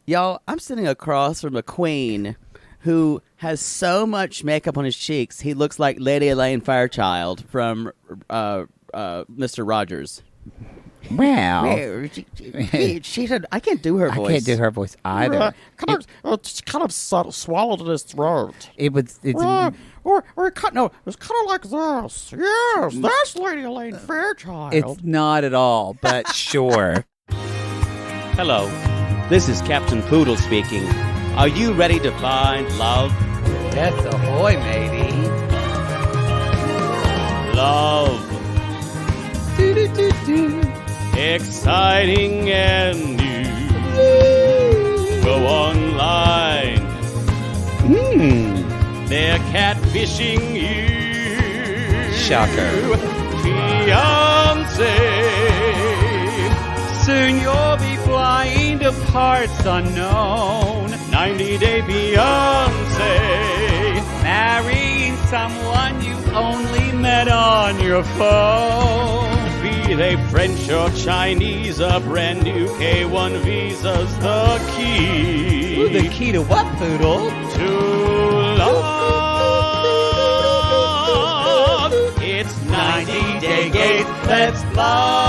Y'all, I'm sitting across from a queen who has so much makeup on his cheeks, he looks like Lady Elaine Fairchild from Mr. Rogers. Well, She said, I can't do her voice. I can't do her voice either. Kind of swallowed in his throat. It's It was kind of like this. Yes, that's Lady Elaine Fairchild. it's not at all, but sure. Hello, this is Captain Poodle speaking. Are you ready to find love? Yes, ahoy, matey. Love. Exciting and new. Go online. They're catfishing you. Shocker. Fiancé. Soon you'll be flying to parts unknown. 90-day fiancé. Marrying someone you only met on your phone. Be they French or Chinese, a brand new K1 visa's the key. Ooh, the key to what, Poodle? To love. It's 90-day gate. Let's love.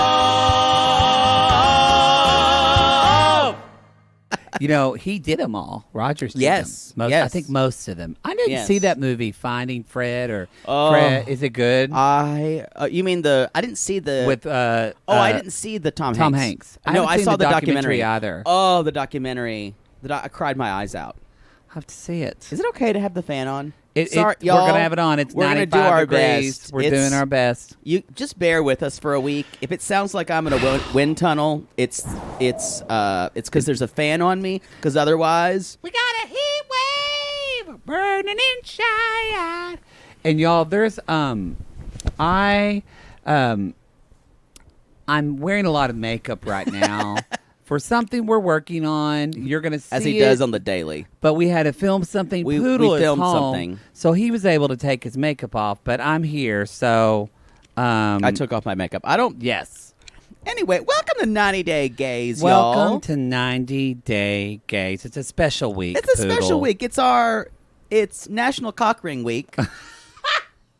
You know, he did them all. Rogers did Yes, them. yes. I think most of them. I didn't Yes. see that movie, Finding Fred or Oh. Fred. Is it good? You mean the? I didn't see the. With I didn't see the Tom Hanks. I No, haven't I seen saw the the documentary either. Oh, the documentary. I cried my eyes out. I have to see it. Is it okay to have the fan on? Sorry, y'all. we're gonna have it on. It's we're 95 gonna do our degrees. best. We're doing our best. You just bear with us for a week. If it sounds like I'm in a wind tunnel, it's because there's a fan on me. Because otherwise, We got a heat wave burning inside. And y'all, there's I'm wearing a lot of makeup right now for something we're working on. You're gonna see as he it, does on the daily. but we had to film something. We Poodle is filmed home, something. so he was able to take his makeup off. But I'm here, so I took off my makeup. I don't. yes. Anyway, welcome to 90-Day Gays, Welcome y'all. to 90-Day Gays. It's a special week. It's a Poodle. special week. It's National Cock Ring Week.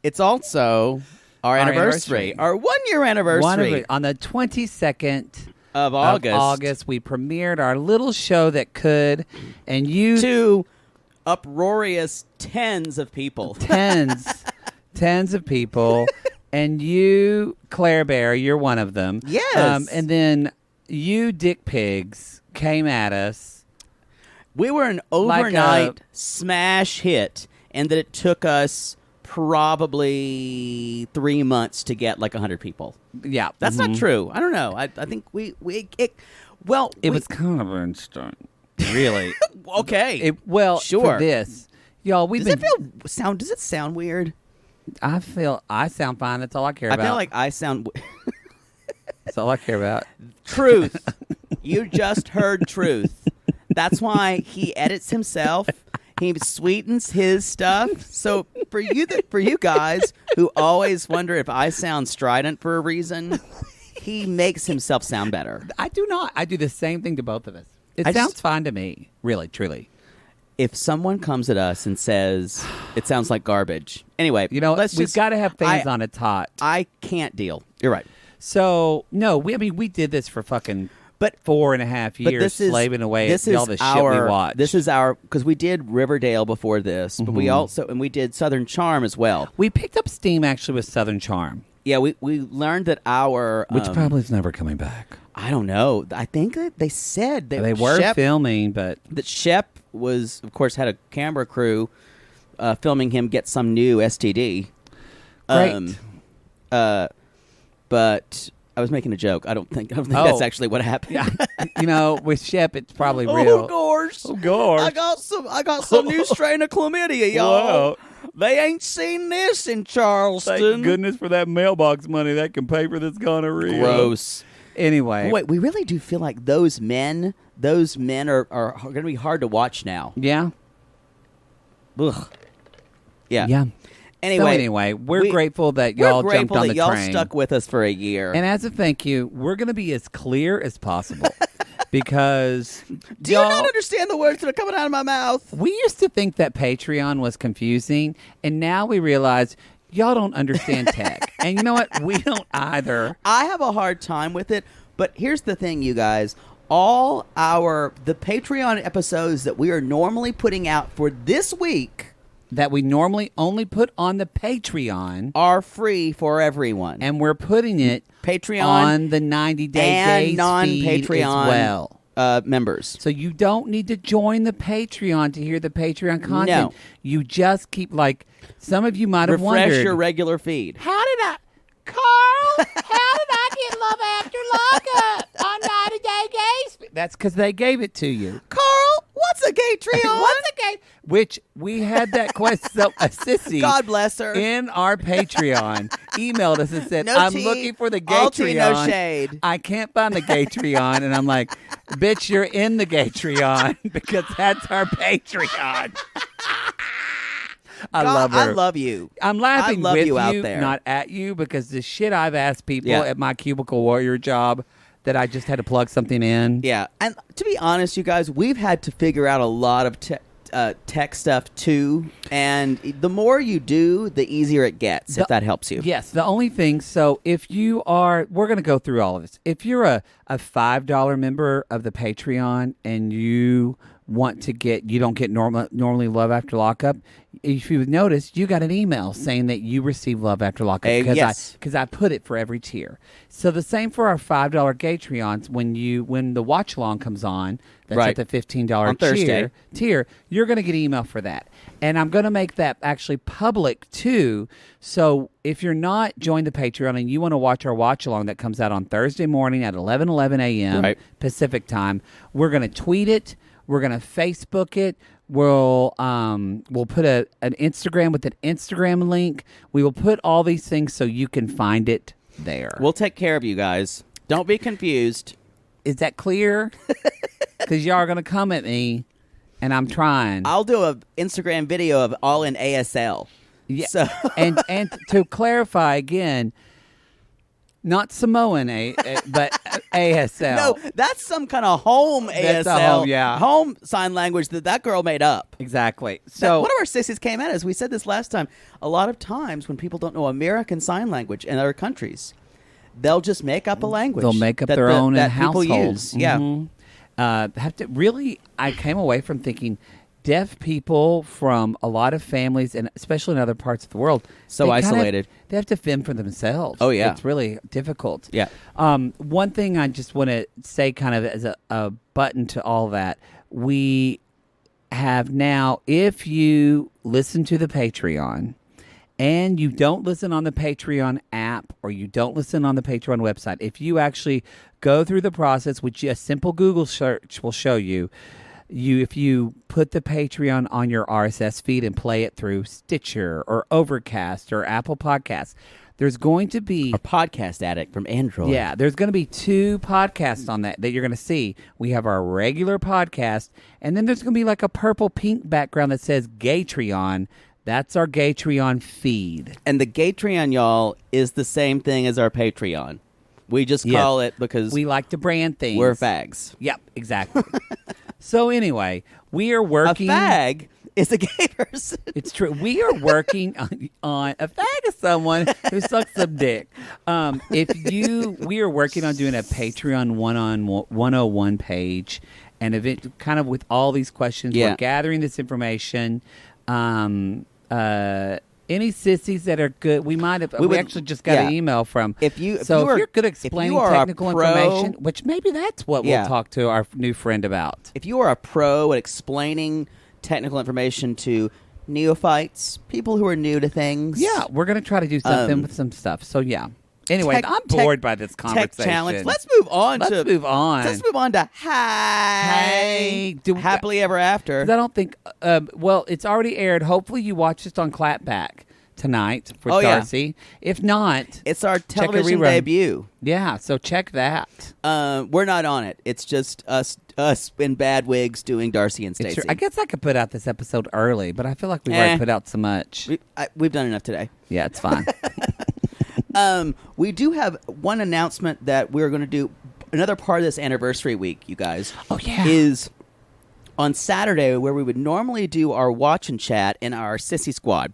It's also our anniversary. Our 1-year anniversary On the 22nd of August. We premiered our little show that could, and you To uproarious tens of people. tens of people, and you, Claire Bear, you're one of them. Yes. And then you, Dick Pigs, came at us. We were an overnight smash hit, and that it took us probably 3 months to get like 100 people. Yeah, That's not true. I don't know. I think it was kind of instant, really. okay. Sure. Sure. For this, y'all, Does it sound weird? I sound fine. That's all I care I about. feel like I sound That's all I care about. truth. You just heard truth. That's why he edits himself. He sweetens his stuff. So for you guys who always wonder if I sound strident for a reason, he makes himself sound better. I do not. I do the same thing to both of us. It I sounds just- fine to me. Really, truly. If someone comes at us and says it sounds like garbage, anyway, You know, we've got to have fans on it's hot. I can't deal. You're right. So no, we did this for fucking 4.5 years, this is slaving away this at is all the our, shit we watched. This is because we did Riverdale before this, but we did Southern Charm as well. we picked up steam actually with Southern Charm, Yeah, we learned that our which probably is never coming back. I don't know. I think that they said They were Shep, filming, but that Shep was, of course, had a camera crew filming him get some new STD. Great. But I was making a joke. I don't think that's actually what happened. you know, with Shep, it's probably real. Oh gosh! Oh, gosh. I got some new strain of chlamydia, y'all. Wow. They ain't seen this in Charleston. Thank goodness for that mailbox money that can pay for this gonorrhea. Gross. Anyway, Wait, we really do feel like those men are going to be hard to watch now. yeah, Ugh. Yeah. yeah. Anyway, we're grateful that y'all we're jumped grateful on that the y'all train. stuck with us for a year. And as a thank you, we're going to be as clear as possible because Do you not understand the words that are coming out of my mouth? we used to think that Patreon was confusing, and now we realize y'all don't understand tech. And you know what? We don't either. I have a hard time with it, but here's the thing, you guys. The Patreon episodes that we are normally putting out for this week That we normally only put on the Patreon, are free for everyone. and we're putting it Patreon on the 90-day and Gaze non-Patreon feed as well. Members. So you don't need to join the Patreon to hear the Patreon content. No. You just keep, like, some of you might have Refresh wondered. your regular feed. How did I get Love After Lockup on 90-day Gaze? That's because they gave it to you. Carl, what's a Gatreon? What's a Gaze? Which we had that question. So a sissy God bless her. in our Patreon emailed us and said, No I'm tea, looking for the all tea, Gatreon. no shade. I can't find the Gatreon. And I'm like, bitch, you're in the Gatreon because that's our Patreon. I love her. I love you. I'm laughing I love with you out there. not at you, because the shit I've asked people Yeah. at my cubicle warrior job that I just had to plug something in. Yeah, and to be honest, you guys, we've had to figure out a lot of tech stuff too, and the more you do, the easier it gets, if that helps you. Yes, the only thing, so if you are, we're going to go through all of this. If you're a $5 member of the Patreon and you want to get, you don't get normally Love After Lockup, if you notice, you got an email saying that you received Love After Lockup yes. because I put it for every tier. So the same for our $5 Gatreons. When the watch along comes on, that's Right. at the $15 On Thursday. tier, you're going to get email for that. And I'm going to make that actually public too. So if you're not joined the Patreon and you want to watch our watch along that comes out on Thursday morning at 11 a.m. Right. Pacific time, we're going to tweet it. We're going to Facebook it. We'll put an Instagram with an Instagram link. We will put all these things so you can find it there. We'll take care of you guys. Don't be confused. Is that clear? Because y'all are going to come at me, and I'm trying. I'll do an Instagram video of all in ASL. Yeah. So and to clarify again, not Samoan, but ASL. no, that's some kind of home That's a ASL, home, home sign language that girl made up. Exactly. So So one of our sissies came at us. We said this last time. A lot of times when people don't know American Sign Language in other countries, they'll just make up a language. they'll make up that their own that household. people use. Yeah. Mhm. I came away from thinking deaf people from a lot of families, and especially in other parts of the world, So they kind of- isolated. they have to fend for themselves. Oh, yeah. It's really difficult. Yeah. One thing I just want to say kind of as a button to all that, we have now, if you listen to the Patreon and you don't listen on the Patreon app or you don't listen on the Patreon website, if you actually go through the process, which a simple Google search will show you, if you put the Patreon on your RSS feed and play it through Stitcher or Overcast or Apple Podcasts, there's going to be A podcast addict from Android. yeah, there's going to be 2 podcasts on that you're going to see. We have our regular podcast, and then there's going to be like a purple-pink background that says Gatreon. That's our Gatreon feed. And the Gatreon, y'all, is the same thing as our Patreon. We just call it because We like to brand things. we're fags. Yep, exactly. So anyway, we are working. A fag is a gay person. It's true. We are working on a fag of someone who sucks some dick. We are working on doing a Patreon 101 page, and event kind of with all these questions. Yeah. We're gathering this information. Any sissies that are good, we might have. We actually just got an email from. If you're good at explaining are a technical pro- information, which maybe that's what Yeah. we'll talk to our new friend about. If you are a pro at explaining technical information to neophytes, people who are new to things. Yeah, we're going to try to do something with some stuff. So, yeah. Anyway, Tech- I'm bored by this Tech conversation. challenge. Let's move on Let's to move on. Let's move on to Hey, happily ever after. 'Cause I don't think, it's already aired. Hopefully you watched it on Clapback tonight for Oh, yeah. Darcy. If not, It's our a television rerun. debut. yeah, so check that. We're not on it. It's just us in bad wigs doing Darcy and It's Stacey. I guess I could put out this episode early, but I feel like we've already put out so much. We've done enough today. Yeah, it's fine. We do have one announcement that we're going to do another part of this anniversary week, you guys. Oh, yeah. Is on Saturday where we would normally do our watch and chat in our Sissy Squad,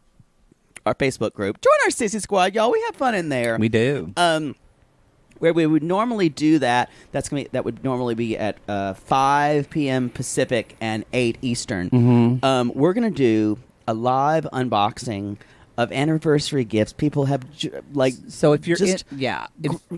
our Facebook group. Join our Sissy Squad, y'all. We have fun in there. We do. Where we would normally do that, that would normally be at 5 p.m. Pacific and 8 Eastern. Mm-hmm. We're going to do a live unboxing of anniversary gifts. People have so if you're just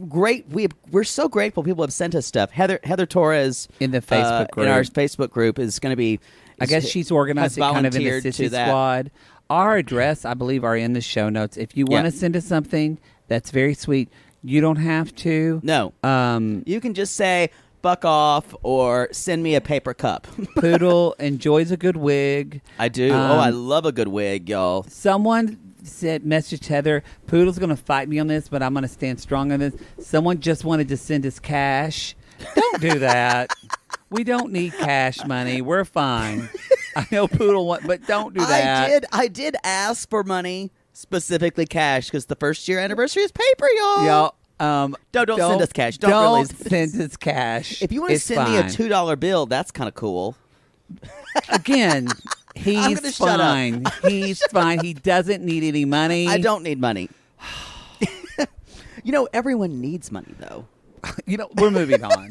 great. We're so grateful. People have sent us stuff. Heather Torres in the Facebook group, in our Facebook group, is going to be. I guess she's organized it kind of in the Sissy Squad. Our address, I believe, are in the show notes. If you want to send us something that's very sweet, you don't have to. No. You can just say, fuck off, or send me a paper cup. Poodle enjoys a good wig. I do. I love a good wig, y'all. Someone messaged Heather, Poodle's going to fight me on this, but I'm going to stand strong on this. Someone just wanted to send us cash. Don't do that. We don't need cash money. We're fine. I know Poodle but don't do that. I did ask for money, specifically cash, because the first year anniversary is paper, y'all. Y'all, don't send us cash. Don't send us cash. If you want to send me a $2 bill, that's kind of cool. Again, he's fine. Shut up. He's fine. He doesn't need any money. I don't need money. Everyone needs money, though. We're moving on.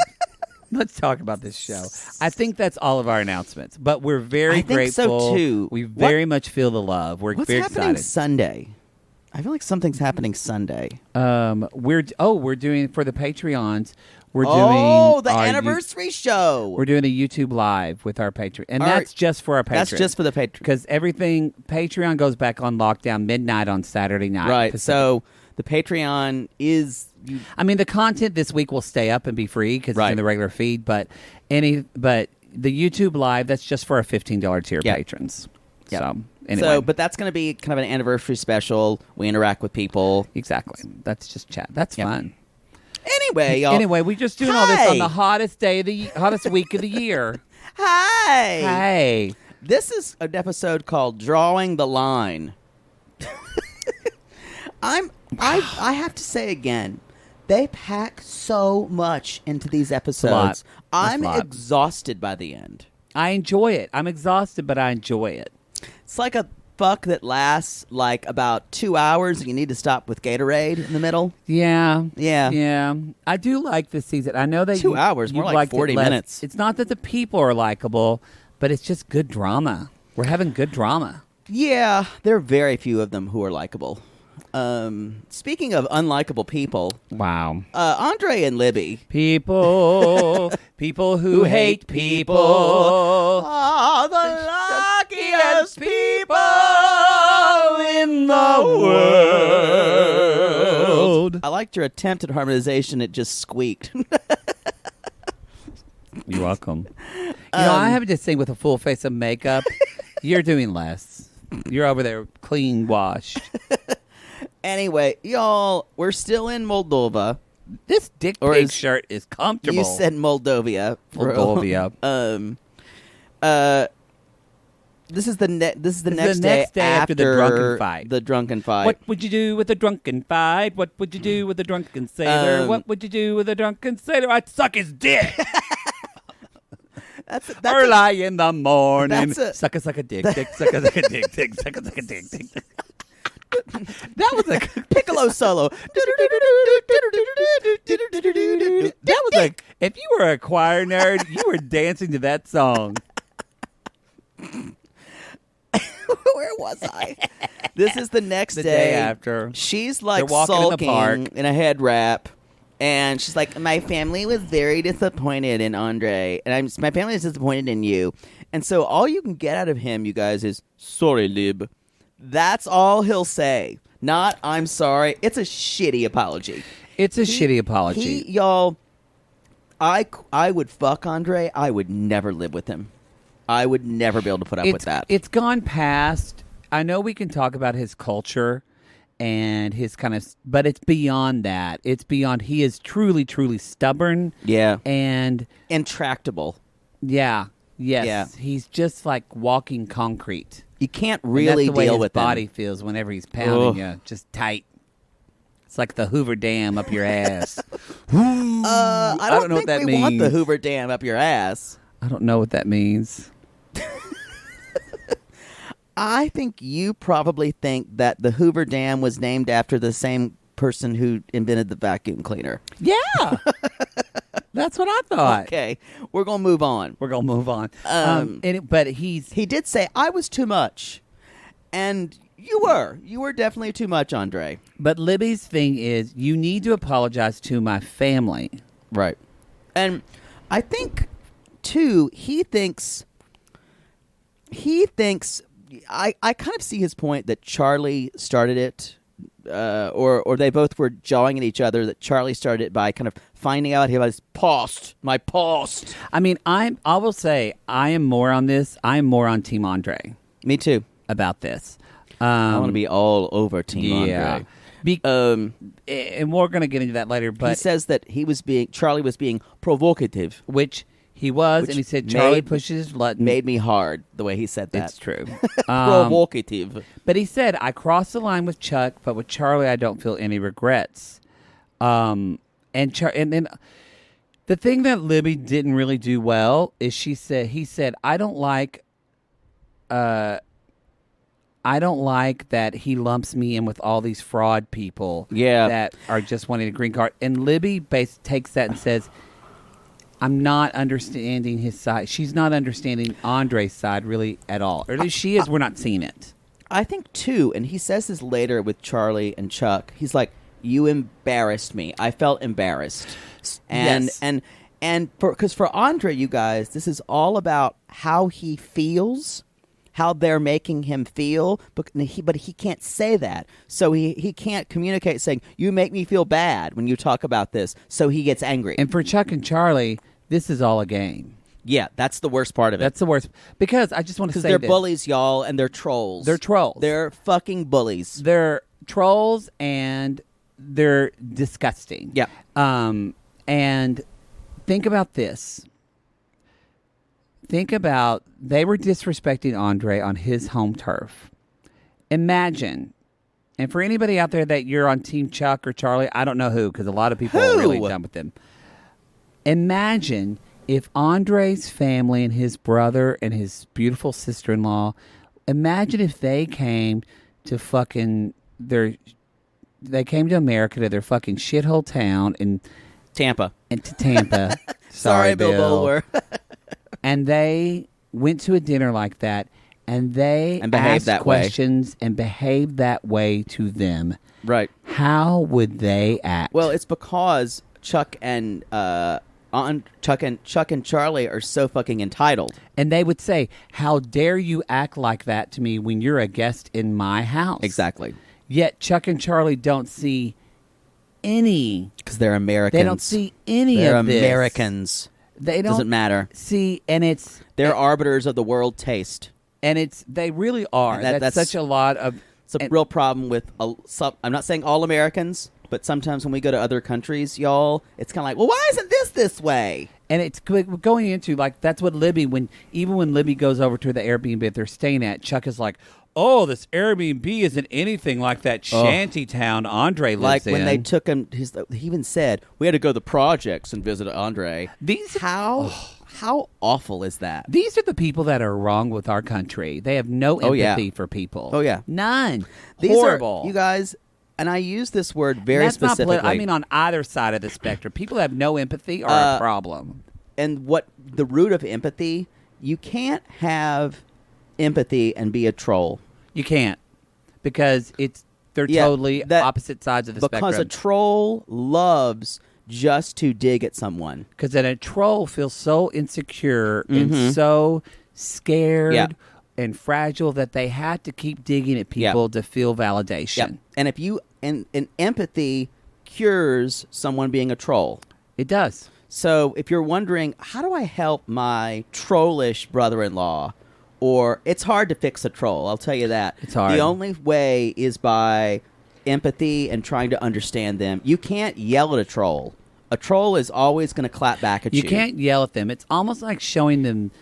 Let's talk about this show. I think that's all of our announcements, but we're very grateful. I think so, too. We very much feel the love. We're What's very happening excited. Sunday? I feel like something's happening Sunday. We're doing for the Patreons. We're doing the anniversary show. We're doing a YouTube live with our Patreon, and that's just for our Patreon. That's just for the Patreon, because everything Patreon goes back on lockdown midnight on Saturday night. Right. Pacific. So the Patreon is. The content this week will stay up and be free because it's in the regular feed. But the YouTube live, that's just for our $15 tier patrons. Yep. So anyway, but that's going to be kind of an anniversary special. We interact with people. Exactly. That's just chat. That's fun. Anyway, y'all. Anyway, we're just doing all this on the hottest week of the year. Hey. This is an episode called "Drawing the Line." I have to say again, they pack so much into these episodes. I'm exhausted by the end. I enjoy it. I'm exhausted, but I enjoy it. It's like a fuck that lasts like about 2 hours and you need to stop with Gatorade in the middle. Yeah. Yeah. I do like this season. I know that 2 hours, more like 40 minutes. It's not that the people are likable, but it's just good drama. We're having good drama. Yeah, there are very few of them who are likable. Speaking of unlikable people, wow, Andrei and Libby, people who hate people are the luckiest people in the world. I liked your attempt at harmonization. It just squeaked. You're welcome. I have to sing with a full face of makeup. You're doing less. You're over there clean washed. Anyway, y'all, we're still in Moldova. This dick pig shirt is comfortable. You said Moldovia. This is the next day after the drunken fight. The drunken fight. What would you do with a drunken fight? What would you do with a drunken sailor? What would you do with a drunken sailor? I'd suck his dick. That's early in the morning. Suck a dick, dick, suck a dick, dick, suck a dick, dick. That was a piccolo solo. That was if you were a choir nerd, you were dancing to that song. Where was I? This is the next day after. She's like sulking in a head wrap. And she's like, my family was very disappointed in Andrei. And my family is disappointed in you. And so all you can get out of him, you guys, is, sorry, Lib. That's all he'll say. Not, I'm sorry. It's a shitty apology. It's a shitty apology. Y'all, I would fuck Andrei. I would never live with him. I would never be able to put up with that. It's gone past. I know we can talk about his culture and his kind of, but it's beyond that. It's beyond. He is truly, truly stubborn. Yeah. And intractable. Yeah. Yes. Yeah. He's just like walking concrete. You can't really deal with him. That's the way his body feels whenever he's pounding you, just tight. It's like the Hoover Dam up your ass. I don't know think what that we want the means. Hoover Dam up your ass. I don't know what that means. I think you probably think that the Hoover Dam was named after the same person who invented the vacuum cleaner. Yeah. That's what I thought. Okay, we're gonna move on. We're going to move on. But he did say I was too much, and you were definitely too much, Andrei. But Libby's thing is, you need to apologize to my family. Right. And I think, too, he thinks, I kind of see his point that Charlie started it, or they both were jawing at each other, that Charlie started it by kind of finding out his past, my past. I mean, I will say, I am more on this. I am more on Team Andrei Me too. about this. I want to be all over Team Andrei. And we're going to get into that later. But he says that Charlie was being provocative. Which he was, Which and he said Charlie made- pushes his button. Made me hard the way he said that. It's true. Provocative. But he said, I crossed the line with Chuck, but with Charlie, I don't feel any regrets. And then the thing that Libby didn't really do well is he said, I don't like that he lumps me in with all these fraud people that are just wanting a green card. And Libby takes that and says, I'm not understanding his side. She's not understanding Andrei's side really at all. Or at least she is. We're not seeing it. I think, too, and he says this later with Charlie and Chuck, he's like, you embarrassed me. I felt embarrassed. And Yes. because for Andrei, you guys, this is all about how he feels, how they're making him feel, but he can't say that. So he can't communicate saying, you make me feel bad when you talk about this. So he gets angry. And for Chuck and Charlie, this is all a game. Yeah, that's the worst part of it. That's the worst. Because I just want to say they're this. bullies, y'all, and they're trolls. They're trolls. They're fucking bullies. They're trolls and they're disgusting. Yeah. And think about this. Think about they were disrespecting Andrei on his home turf. Imagine, and for anybody out there that you're on Team Chuck or Charlie, I don't know who, because a lot of people are really done with them. Imagine if Andrei's family and his brother and his beautiful sister-in-law, imagine if they came to they came to America, to their fucking shithole town in Tampa. And to Tampa. Sorry, Bill Bulwer. And they went to a dinner like that, and they behaved asked that way. questions and behaved that way to them. Right. How would they act? Well, it's because Chuck and Charlie are so fucking entitled. And they would say, how dare you act like that to me when you're a guest in my house? Exactly. Yet Chuck and Charlie don't see any. Because they're Americans. They don't see any they're of this. Americans. They don't. Doesn't matter. See, and it's. They're arbiters of the world taste. And they really are. And that's such a lot of. It's a real problem with. I'm not saying all Americans, but sometimes when we go to other countries, y'all, it's kind of like, well, why isn't this way? And it's going into, like, that's what Libby, even when Libby goes over to the Airbnb that they're staying at, Chuck is like, oh, this Airbnb isn't anything like that shanty town Andrei lives in. Like when they took him, he even said, we had to go to the projects and visit Andrei. How awful is that? These are the people that are wrong with our country. They have no empathy for people. Oh, yeah. None. These Horrible. are, you guys, and I use this word very That's specifically. I mean on either side of the spectrum. People that have no empathy are a problem. And what the root of empathy, you can't have empathy and be a troll. You can't. Because they're totally opposite sides of the spectrum. Because a troll loves just to dig at someone. Because then a troll feels so insecure and so scared and fragile that they have to keep digging at people to feel validation. Yep. And if you and empathy cures someone being a troll. It does. So if you're wondering, how do I help my trollish brother-in-law? Or it's hard to fix a troll, I'll tell you that. It's hard. The only way is by empathy and trying to understand them. You can't yell at a troll. A troll is always going to clap back at you. You can't yell at them. It's almost like showing them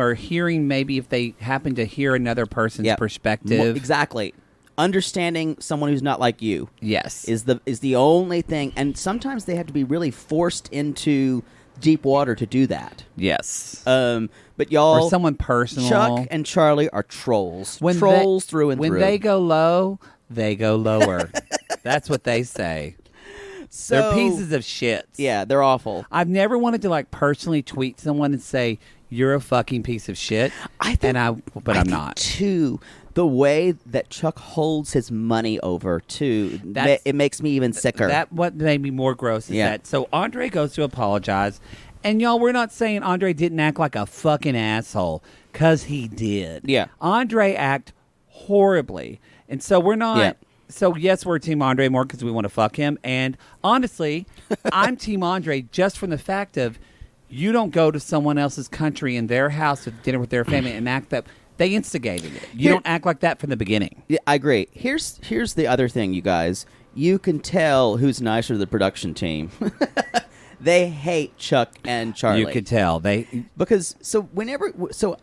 or hearing, maybe if they happen to hear another person's perspective. Exactly. understanding someone who's not like you. Yes. Is the only thing, and sometimes they have to be really forced into deep water to do that. Yes. But y'all, or someone personal. Chuck and Charlie are trolls. Through and through. When they go low, they go lower. That's what they say. So, they're pieces of shit. Yeah, they're awful. I've never wanted to like personally tweet someone and say you're a fucking piece of shit. But I'm not. Too, the way that Chuck holds his money over too, it makes me even sicker. That what made me more gross is that. So Andrei goes to apologize, and y'all, we're not saying Andrei didn't act like a fucking asshole, because he did. Yeah, Andrei acted horribly, and so we're not. Yeah. So, yes, we're Team Andrei more because we want to fuck him. And honestly, I'm Team Andrei just from the fact of you don't go to someone else's country in their house with dinner with their family and act that they instigated it. You don't act like that from the beginning. Yeah, I agree. Here's the other thing, you guys. You can tell who's nicer to the production team. They hate Chuck and Charlie. You could tell. Because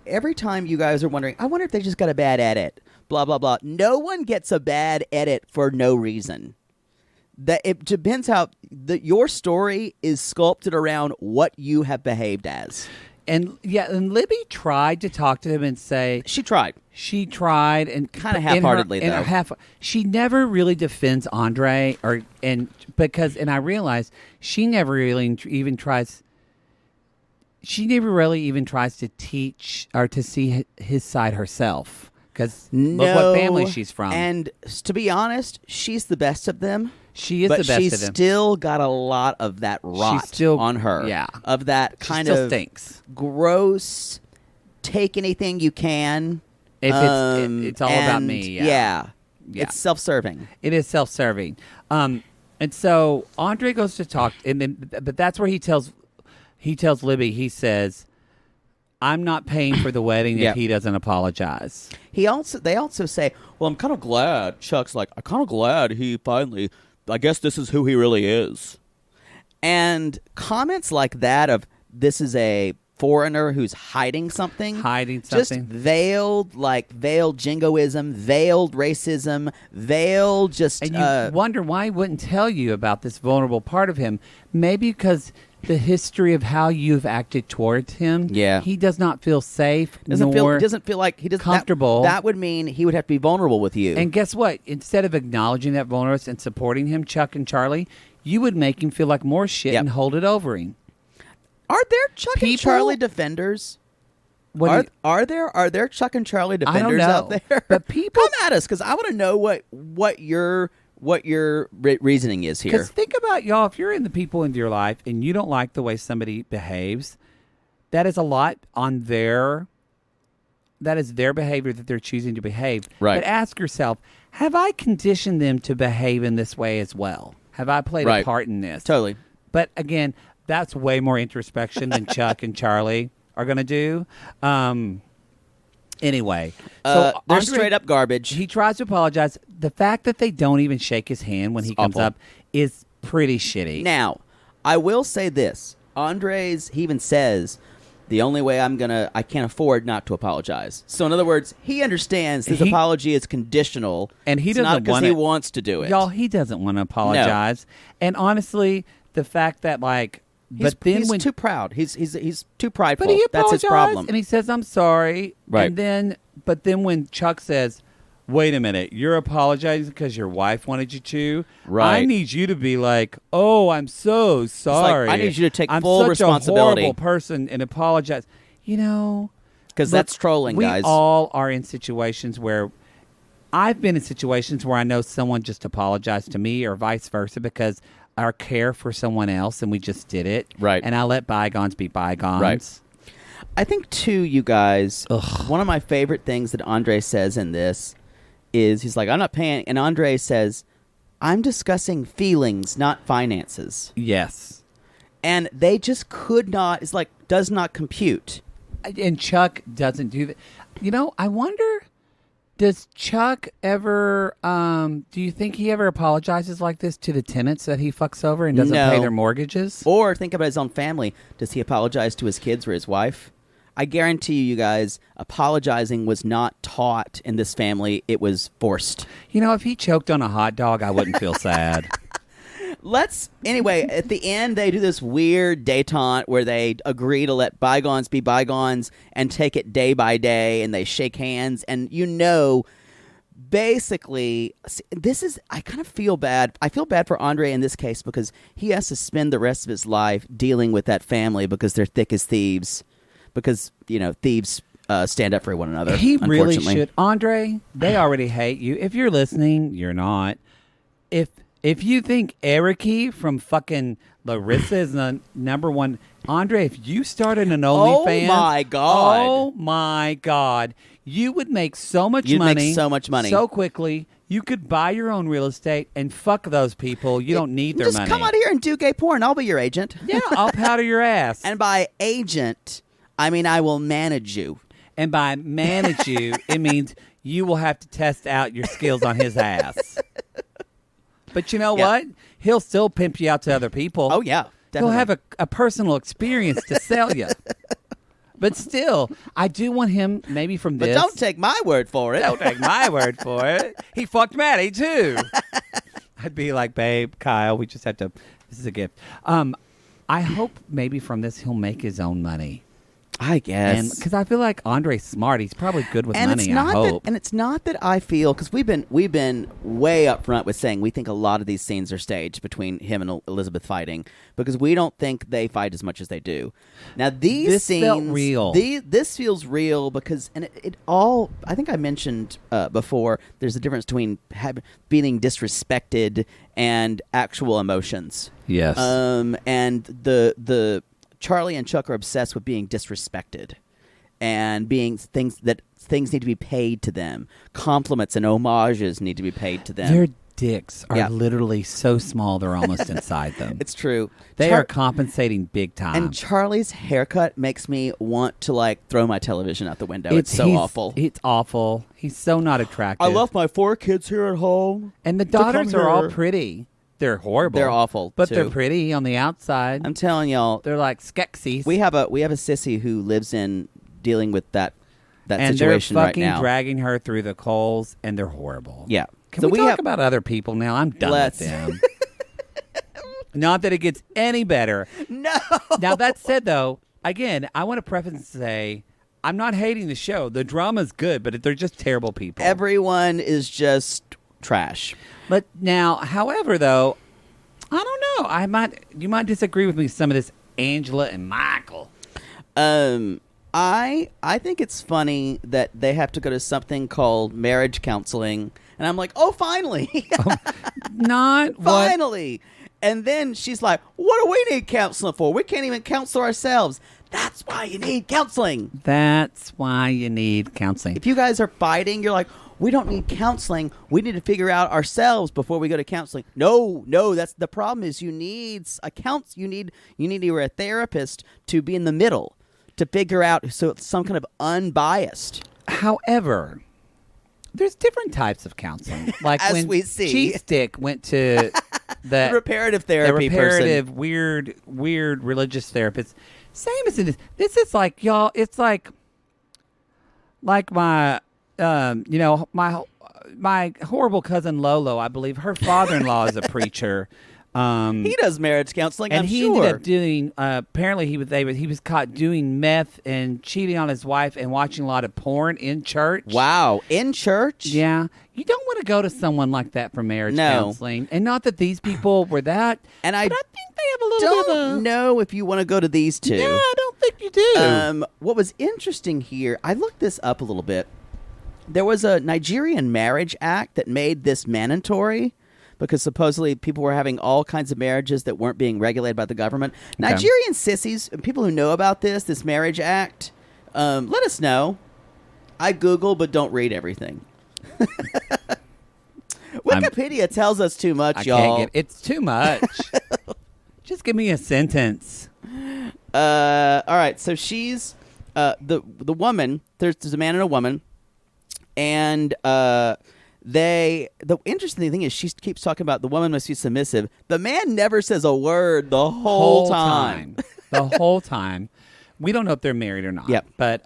every time you guys are wondering, I wonder if they just got a bad edit. Blah, blah, blah. No one gets a bad edit for no reason. It depends how your story is sculpted around what you have behaved as. And Libby tried to talk to him and say she tried and kind of half-heartedly though. She never really defends Andrei because I realized she never really even tries. She never really even tries to teach or to see his side herself. Because look what family she's from. And to be honest, she's the best of them. She is the best of them. But she's still got a lot of that rot on her. Yeah. Of that kind of stinks. Gross, take anything you can. It's all about me. Yeah. It's self-serving. It is self-serving. And so Andrei goes to talk, but that's where he tells Libby, he says, I'm not paying for the wedding if he doesn't apologize. They also say, well, I'm kind of glad. Chuck's like, I'm kind of glad he finally, I guess this is who he really is. And comments like that of this is a foreigner who's hiding something. Just veiled jingoism, veiled racism, veiled just... And you wonder why he wouldn't tell you about this vulnerable part of him. Maybe because... the history of how you've acted towards him. Yeah, he does not feel safe. Doesn't feel like he doesn't comfortable. That would mean he would have to be vulnerable with you. And guess what? Instead of acknowledging that vulnerability and supporting him, Chuck and Charlie, you would make him feel like more shit and hold it over him. Are there Chuck and Charlie defenders? Are there Chuck and Charlie defenders out there? But people come at us because I want to know what your reasoning is here. Because think about, y'all, if you're in the people in your life and you don't like the way somebody behaves, that is a lot on that is their behavior that they're choosing to behave. Right. But ask yourself, have I conditioned them to behave in this way as well? Have I played a part in this? Totally. But again, that's way more introspection than Chuck and Charlie are going to do. Anyway, so they're straight up garbage. He tries to apologize. The fact that they don't even shake his hand when he comes up is pretty shitty. Now, I will say this. He even says, the only way I can't afford not to apologize. So in other words, he understands his apology is conditional. And he doesn't not because he wants to do it. Y'all, he doesn't want to apologize. No. And honestly, the fact that he's too proud. He's too prideful. But he That's his problem. And he says, I'm sorry. Right. But then when Chuck says, wait a minute, you're apologizing because your wife wanted you to? Right. I need you to be like, oh, I'm so sorry. I need you to take full responsibility. I'm such a horrible person and apologize. Because that's trolling, guys. We all are in situations where I've been in situations where I know someone just apologized to me or vice versa because our care for someone else and we just did it. Right. And I let bygones be bygones. Right. I think, too, you guys, one of my favorite things that Andrei says in this is he's like, I'm not paying. And Andrei says, I'm discussing feelings, not finances. Yes. And they just does not compute. And Chuck doesn't do that. I wonder, does Chuck ever, do you think he ever apologizes like this to the tenants that he fucks over and doesn't pay their mortgages? Or think about his own family. Does he apologize to his kids or his wife? I guarantee you guys, apologizing was not taught in this family. It was forced. If he choked on a hot dog, I wouldn't feel sad. Anyway, at the end, they do this weird detente where they agree to let bygones be bygones and take it day by day, and they shake hands, and basically, I kind of feel bad. I feel bad for Andrei in this case because he has to spend the rest of his life dealing with that family because they're thick as thieves. Because, thieves stand up for one another. He really should. Andrei, they already hate you. If you're listening, you're not. If you think Ericy from fucking Larissa is the number one, Andrei, if you started an OnlyFans, oh my God, you would make so much money so quickly. You could buy your own real estate and fuck those people. You don't need their money. Just come out here and do gay porn. I'll be your agent. Yeah, I'll powder your ass. And by agent, I mean I will manage you. And by manage you, it means you will have to test out your skills on his ass. But you know what? He'll still pimp you out to other people. Oh, yeah. Definitely. He'll have a personal experience to sell you. But still, I do want him maybe from this. But don't take my word for it. Don't take my word for it. He fucked Maddie, too. I'd be like, babe, Kyle, we just have to. This is a gift. I hope maybe from this he'll make his own money. I guess. Because I feel like Andrei's smart. He's probably good with money, I hope. And it's not that I feel, because we've been way up front with saying we think a lot of these scenes are staged between him and Elizabeth fighting, because we don't think they fight as much as they do. Now, these scenes felt real. This feels real because, and it all, I think I mentioned before, there's a difference between feeling disrespected and actual emotions. Yes. And the Charlie and Chuck are obsessed with being disrespected and being things need to be paid to them. Compliments and homages need to be paid to them. Their dicks are literally so small they're almost inside them. It's true. They are compensating big time. And Charlie's haircut makes me want to throw my television out the window. It's so awful. It's awful. He's so not attractive. I left my 4 kids here at home. And the daughters are all pretty. They're horrible. They're awful, but too. They're pretty on the outside. I'm telling y'all, they're like skexies. We have a sissy who lives in dealing with that and situation right now. And they're fucking dragging her through the coals, and they're horrible. Yeah. Can we talk about other people now? I'm done with them. Not that it gets any better. No. Now that said, though, again, I want to preface and say I'm not hating the show. The drama's good, but they're just terrible people. Everyone is just trash. But now, however, though, I don't know. You might disagree with me some of this Angela and Michael. I think it's funny that they have to go to something called marriage counseling, and I'm like, oh, finally. Not finally. And then she's like, what do we need counseling for? We can't even counsel ourselves. That's why you need counseling. That's why you need counseling. If you guys are fighting, you're like, we don't need counseling. We need to figure out ourselves before we go to counseling. No, that's the problem. Is you need you need either a therapist to be in the middle to figure out so it's some kind of unbiased. However, there's different types of counseling. Like as when we see, Cheese Stick went to the reparative therapy, person. weird religious therapist. Same as it is. This is like y'all. It's like my. My horrible cousin Lolo, I believe her father-in-law is a preacher. He does marriage counseling, and I'm he sure. ended up doing. Apparently, he was caught doing meth and cheating on his wife and watching a lot of porn in church. Wow, in church? Yeah, you don't want to go to someone like that for marriage counseling. And not that these people were that. And I think they have a little bit of know if you want to go to these two. Yeah, I don't think you do. What was interesting here, I looked this up a little bit. There was a Nigerian marriage act that made this mandatory because supposedly people were having all kinds of marriages that weren't being regulated by the government. Okay. Nigerian sissies, people who know about this marriage act, let us know. I Google, but don't read everything. Wikipedia tells us too much, y'all. It's too much. Just give me a sentence. All right, so she's the woman. There's a man and a woman. And the interesting thing is she keeps talking about the woman must be submissive. The man never says a word the whole time. The whole time. We don't know if they're married or not. Yep. But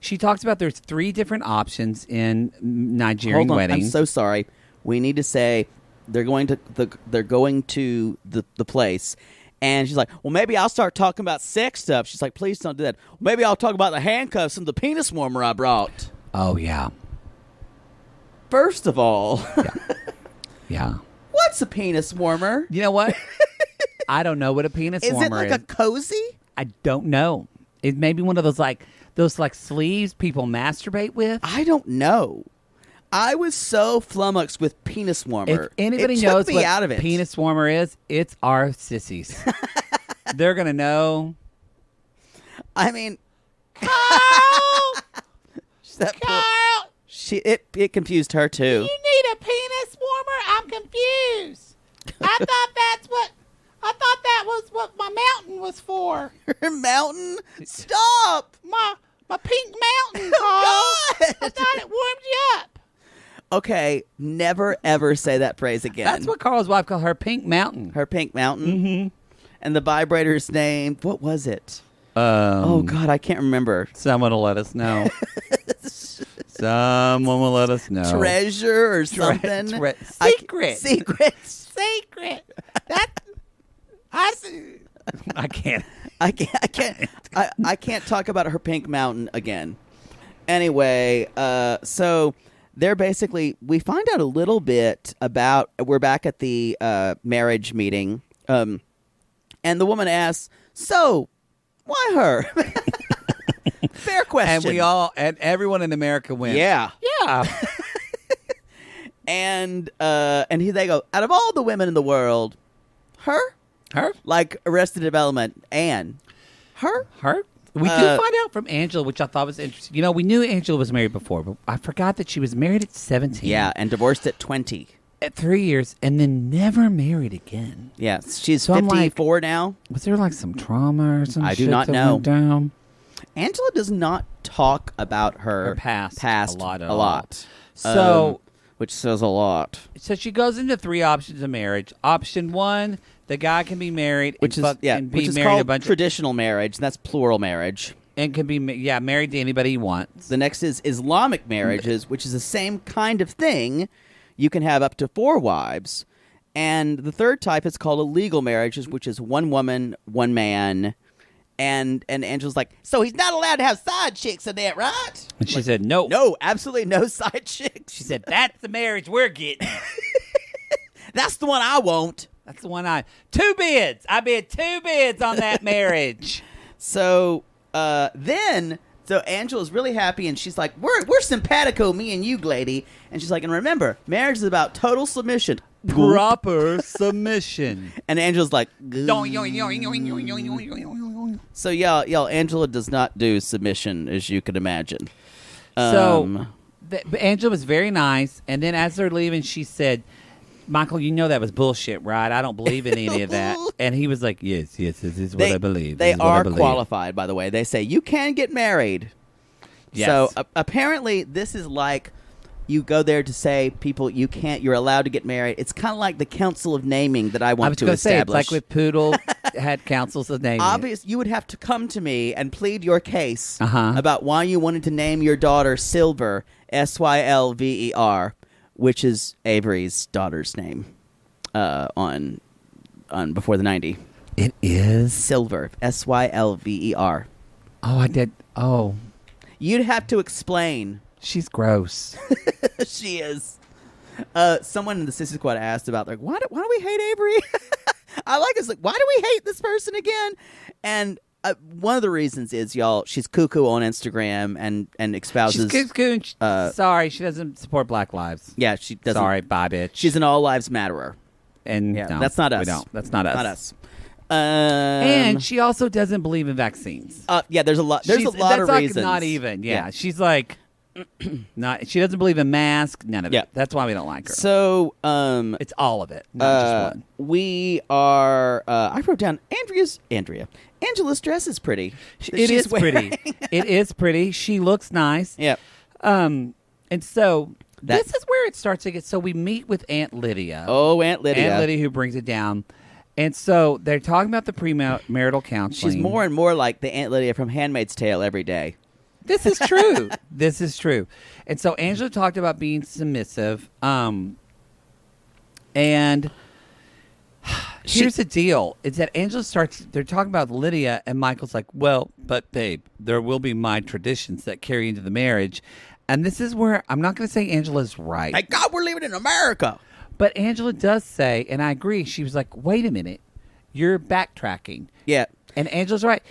she talks about there's 3 different options in Nigerian Hold on, weddings. I'm so sorry. We need to say they're going to the place, and she's like, well, maybe I'll start talking about sex stuff. She's like, please don't do that. Maybe I'll talk about the handcuffs and the penis warmer I brought. Oh, yeah. First of all, Yeah. what's a penis warmer? You know what? I don't know what a penis Is it warmer like is. a cozy? I don't know. It may be one of those sleeves people masturbate with. I don't know. I was so flummoxed with penis warmer. If anybody it took knows me what out of it. penis warmer is, it's our sissies. They're going to know. I mean, Carl! that poor- Carl! it confused her too. You need a penis warmer? I'm confused. I thought that was what my mountain was for. Her mountain, stop! My pink mountain, Carl. God! I thought it warmed you up. Okay, never ever say that phrase again. That's what Carl's wife called her Pink Mountain. Her pink mountain. Mm-hmm. And the vibrator's name. What was it? Oh, Oh God, I can't remember. someone will let us know. Someone will let us know. Treasure or something. Secret. Secrets. Secret. I can't. I can't talk about her pink mountain again. Anyway, so they're basically, we find out a little bit about, we're back at the marriage meeting, and the woman asks, so why her? Fair question. And everyone in America went, Yeah. yeah. And they go, out of all the women in the world, her? Her? Like Arrested Development, Anne. Her? Her? We do find out from Angela, which I thought was interesting. You know, we knew Angela was married before, but I forgot that she was married at 17. Yeah, and divorced at 20. At 3 years, and then never married again. Yeah, she's So I'm 54 now. Was there like some trauma or something? I do not know. Went down? Angela does not talk about her past a lot at a all. lot. So, Which says a lot. so she goes into 3 options of marriage. Option 1, the guy can be married, Which and is and be which is married called a bunch traditional marriage. That's plural marriage. and can be married to anybody he wants. The next is Islamic marriages, which is the same kind of thing. You can have up to 4 wives. And the third type is called illegal marriages, which is 1 woman, 1 man. And Angela's like, so he's not allowed to have side chicks in that, right? And she said, no. No, absolutely no side chicks. She said, that's the marriage we're getting. That's the one I want. That's the one 2 bids. I bid 2 bids on that marriage. So so Angela's really happy, and she's like, we're simpatico, me and you, lady. And she's like, and remember, marriage is about total submission. Proper submission. And Angela's like, so y'all, Angela does not do submission, as you can imagine. So Angela was very nice, and then as they're leaving, she said, Michael, you know that was bullshit, right? I don't believe in any of that. And he was like, yes, this is what I believe. They This is what I are believe. qualified, by the way. They say you can get married. Yes. So apparently this is like, you go there to say you're allowed to get married. It's kind of like the council of naming that I want was to gonna say, establish. it's like with Poodle had councils of naming. You would have to come to me and plead your case Uh-huh. about why you wanted to name your daughter Silver, Sylver, which is Avery's daughter's name on Before the 90. It is. Silver, Sylver. Oh, I did. Oh, You'd have to explain. she's gross. She is. Someone in the Sissy Squad asked about, like, why do we hate Avery? I like this. Like, why do we hate this person again? And one of the reasons is, y'all, she's cuckoo on Instagram and espouses. She's cuckoo. Sorry, she doesn't support Black lives. Yeah, she doesn't. Sorry, bye, bitch. She's an all lives matterer. and Yeah, no, that's not us. We don't. That's not us. Not us. And she also doesn't believe in vaccines. Yeah, there's a lot. There's a lot of that's reasons. Not even. Yeah, she's like, not. She doesn't believe in masks. None of Yeah. it. That's why we don't like her. So, It's all of it, not just one. we are. I wrote down Andrea. Angela's dress is pretty. that It she's is pretty. wearing. It is pretty. She looks nice. Yeah. And so That- this is where it starts to get. So we meet with Aunt Lydia. Oh, Aunt Lydia. Aunt Lydia, who brings it down. And so they're talking about the premarital counseling. She's more and more like the Aunt Lydia from Handmaid's Tale every day. This is true. This is true. And so Angela talked about being submissive. And here's the deal. It's that Angela they're talking about Lydia, and Michael's like, well, but babe, there will be my traditions that carry into the marriage. And this is where I'm not going to say Angela's right. Thank God we're living in America. But Angela does say, and I agree, she was like, wait a minute, you're backtracking. Yeah. And Angela's right.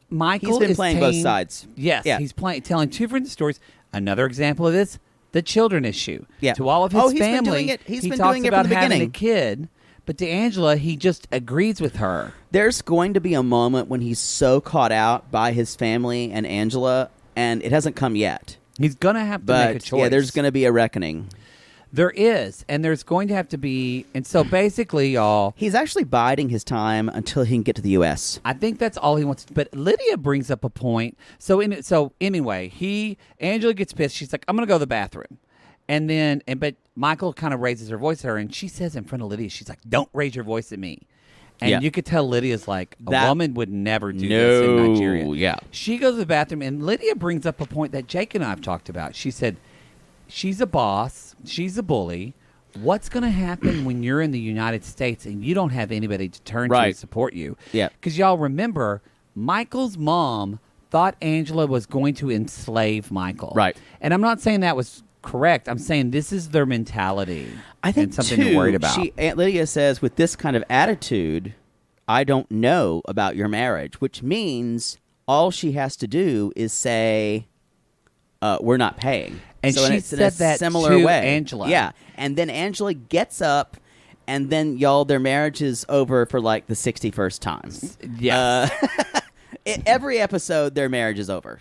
Michael He's been is playing both sides. Yes, Yeah. he's telling two different stories. Another example of this, the children issue. Yeah. To all of his he's been family, doing it. He's he been talks doing it about from the having beginning. a kid. But to Angela, he just agrees with her. There's going to be a moment when he's so caught out by his family and Angela, and it hasn't come yet. He's going to have to make a choice. Yeah, there's going to be a reckoning. There is, and there's going to have to be, and so basically, y'all, He's actually biding his time until he can get to the U.S. I think that's all he wants. But Lydia brings up a point. So anyway, Angela gets pissed. She's like, I'm going to go to the bathroom. But Michael kind of raises her voice at her, and she says in front of Lydia, she's like, don't raise your voice at me. And you could tell Lydia's like, a woman would never do this in Nigeria. Yeah. She goes to the bathroom, and Lydia brings up a point that Jake and I have talked about. She said, she's a boss. She's a bully. What's going to happen when you're in the United States and you don't have anybody to turn to support you? Yeah. Because y'all remember, Michael's mom thought Angela was going to enslave Michael. Right. And I'm not saying that was correct. I'm saying this is their mentality. I think and something too, they're worried about. Aunt Lydia says, with this kind of attitude, I don't know about your marriage, which means all she has to do is say, we're not paying. And so she in said a that similar to way. Angela. Yeah. And then Angela gets up, and then, y'all, their marriage is over for like the 61st time. Yeah. Every episode, their marriage is over.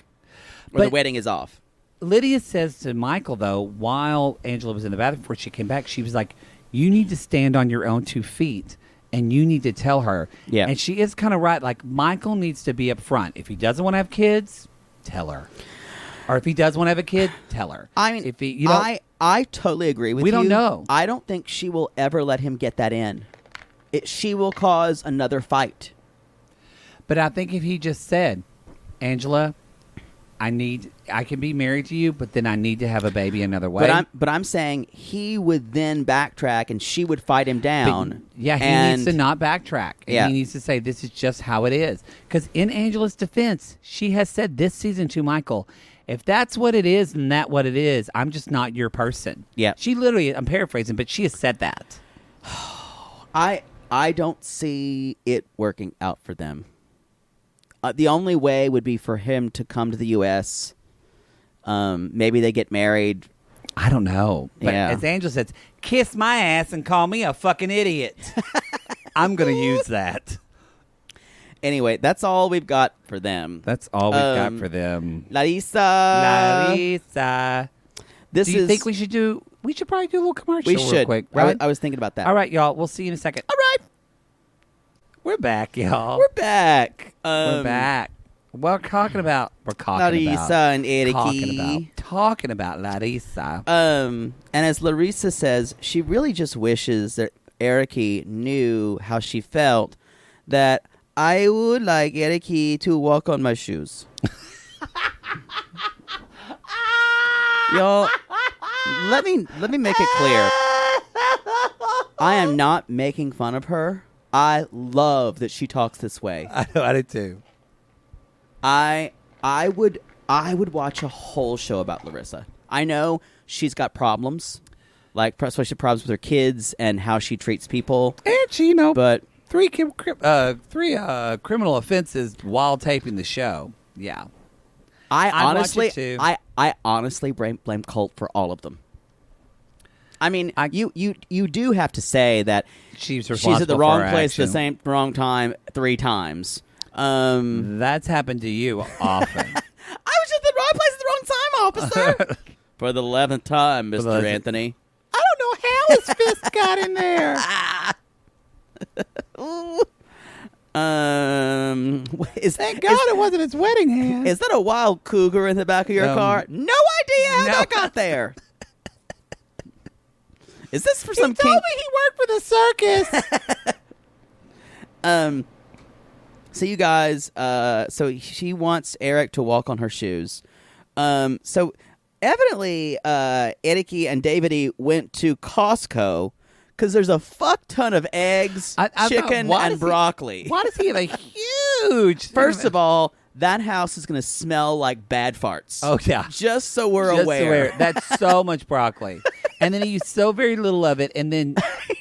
Or the wedding is off. Lydia says to Michael, though, while Angela was in the bathroom before she came back, she was like, you need to stand on your own 2 feet, and you need to tell her. Yeah. And she is kind of right. Like, Michael needs to be up front. If he doesn't want to have kids, tell her. Or if he does want to have a kid, tell her. I mean, if he, I totally agree with you. We don't know. I don't think she will ever let him get that in. She will cause another fight. But I think if he just said, Angela, I can be married to you, but then I need to have a baby another way. But I'm saying he would then backtrack, and she would fight him down. He needs to not backtrack. And he needs to say, this is just how it is. Because in Angela's defense, she has said this season to Michael, if that's what it is, then that's what it is. I'm just not your person. Yeah. She literally, I'm paraphrasing, but she has said that. I don't see it working out for them. The only way would be for him to come to the U.S. Maybe they get married. I don't know. But Yeah. as Angela says, kiss my ass and call me a fucking idiot. I'm going to use that. Anyway, that's all we've got for them. That's all we've got for them. Larissa. Do you think we should probably do a little commercial We real should. quick, right? I was thinking about that. All right, y'all. We'll see you in a second. All right. We're back, y'all. We're back. We're back. We're talking about Larissa and Eric. Talking about Larissa. And as Larissa says, she really just wishes that Eric knew how she felt, that I would like Eric to walk on my shoes. Y'all, let me make it clear. I am not making fun of her. I love that she talks this way. I know, I do too. I would watch a whole show about Larissa. I know she's got problems, like especially problems with her kids and how she treats people. And she, but three criminal offenses while taping the show. Yeah, I honestly blame Colt for all of them. I mean, you do have to say that she's at the wrong place at the wrong time 3 times. That's happened to you often. I was just at the wrong place at the wrong time, officer. For the 11th time, Mr. Anthony. I don't know how his fist got in there. Thank God it wasn't his wedding hand. Is that a wild cougar in the back of your car? No idea how that got there. Is this for some He told me he worked for the circus. So you guys, so she wants Eric to walk on her shoes. So evidently, Eriki and Davide went to Costco because there's a fuck ton of eggs, chicken, and broccoli. Why does he have a huge... First of all, that house is going to smell like bad farts. Oh, yeah. Just so we're aware. That's so much broccoli. And then he used so very little of it, and then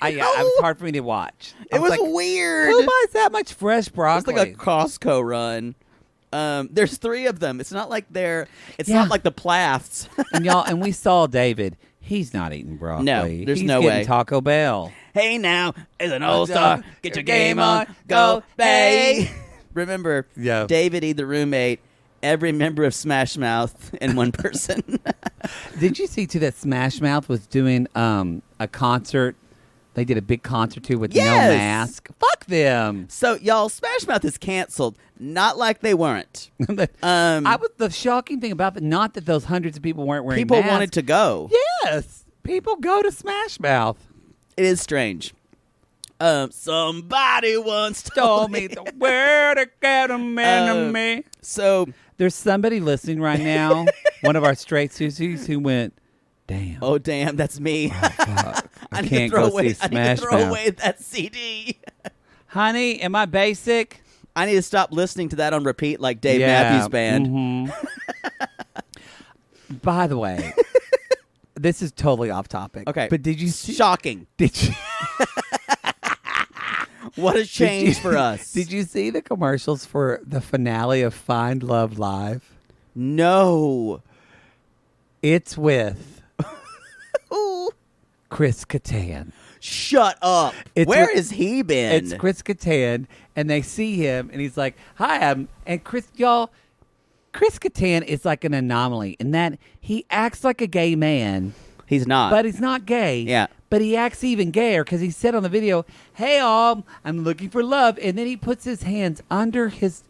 it was hard for me to watch. It was weird. Who buys that much fresh broccoli? It's like a Costco run. There's 3 of them. It's not like it's not like the Plaths. and we saw David. He's not eating broccoli. No, there's He's no getting way. Taco Bell. Hey now, as an all-star, get your game on, go, Bay. Remember, David, the roommate, every member of Smash Mouth in one person. Did you see too that Smash Mouth was doing a concert? They did a big concert too with no mask. Fuck them. So y'all, Smash Mouth is canceled. Not like they weren't. The shocking thing about it, not that those hundreds of people weren't wearing people masks. wanted to go. Yes, people go to Smash Mouth. It is strange. Somebody once told me the where to get a man to me. So there's somebody listening right now, one of our straight Susies who went, damn. Oh, damn, that's me. Oh, fuck. I need can't to throw go away, see Smash I need to throw Mouth. away that CD. Honey, am I basic? I need to stop listening to that on repeat like Dave Matthews Band. Mm-hmm. By the way, this is totally off topic. Okay. But did you see... Shocking. Did you... What a change for us. Did you see the commercials for the finale of Find Love Live? No. It's with Chris Kattan. Shut up. Where has he been? It's Chris Kattan, and they see him, and he's like, hi, and Chris Kattan is like an anomaly in that he acts like a gay man. He's not. But he's not gay. Yeah. But he acts even gayer because he said on the video, hey, all, I'm looking for love. And then he puts his hands under his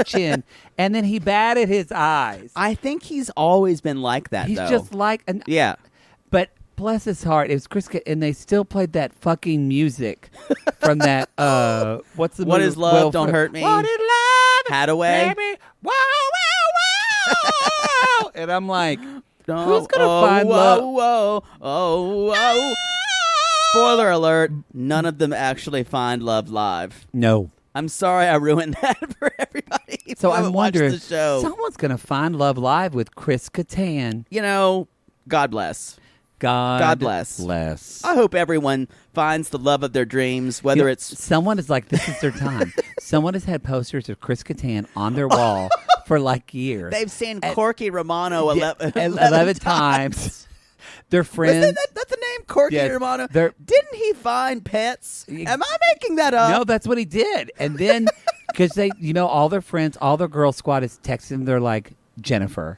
chin, and then he batted his eyes. I think he's always been like that, He's though. just like... Yeah. But bless his heart, it was Chris, and they still played that fucking music from that, what's the movie? What is love? Don't hurt me. What is love? Hadaway. Baby. Wow, wow, wow. And I'm like... Who's going to find love? Oh. Spoiler alert, none of them actually find love live. No. I'm sorry I ruined that for everybody. So I'm wondering, the show. Someone's going to find love live with Chris Kattan. You know, God bless. God bless. Bless. I hope everyone finds the love of their dreams, whether it's... Someone is like, this is their time. Someone has had posters of Chris Kattan on their wall for like years. They've seen Corky Romano 11 times. They're friends. That's the name, Corky Romano? Didn't he find pets? Am I making that up? No, that's what he did. And then, because they, all their friends, all their girl squad is texting them. They're like, Jennifer,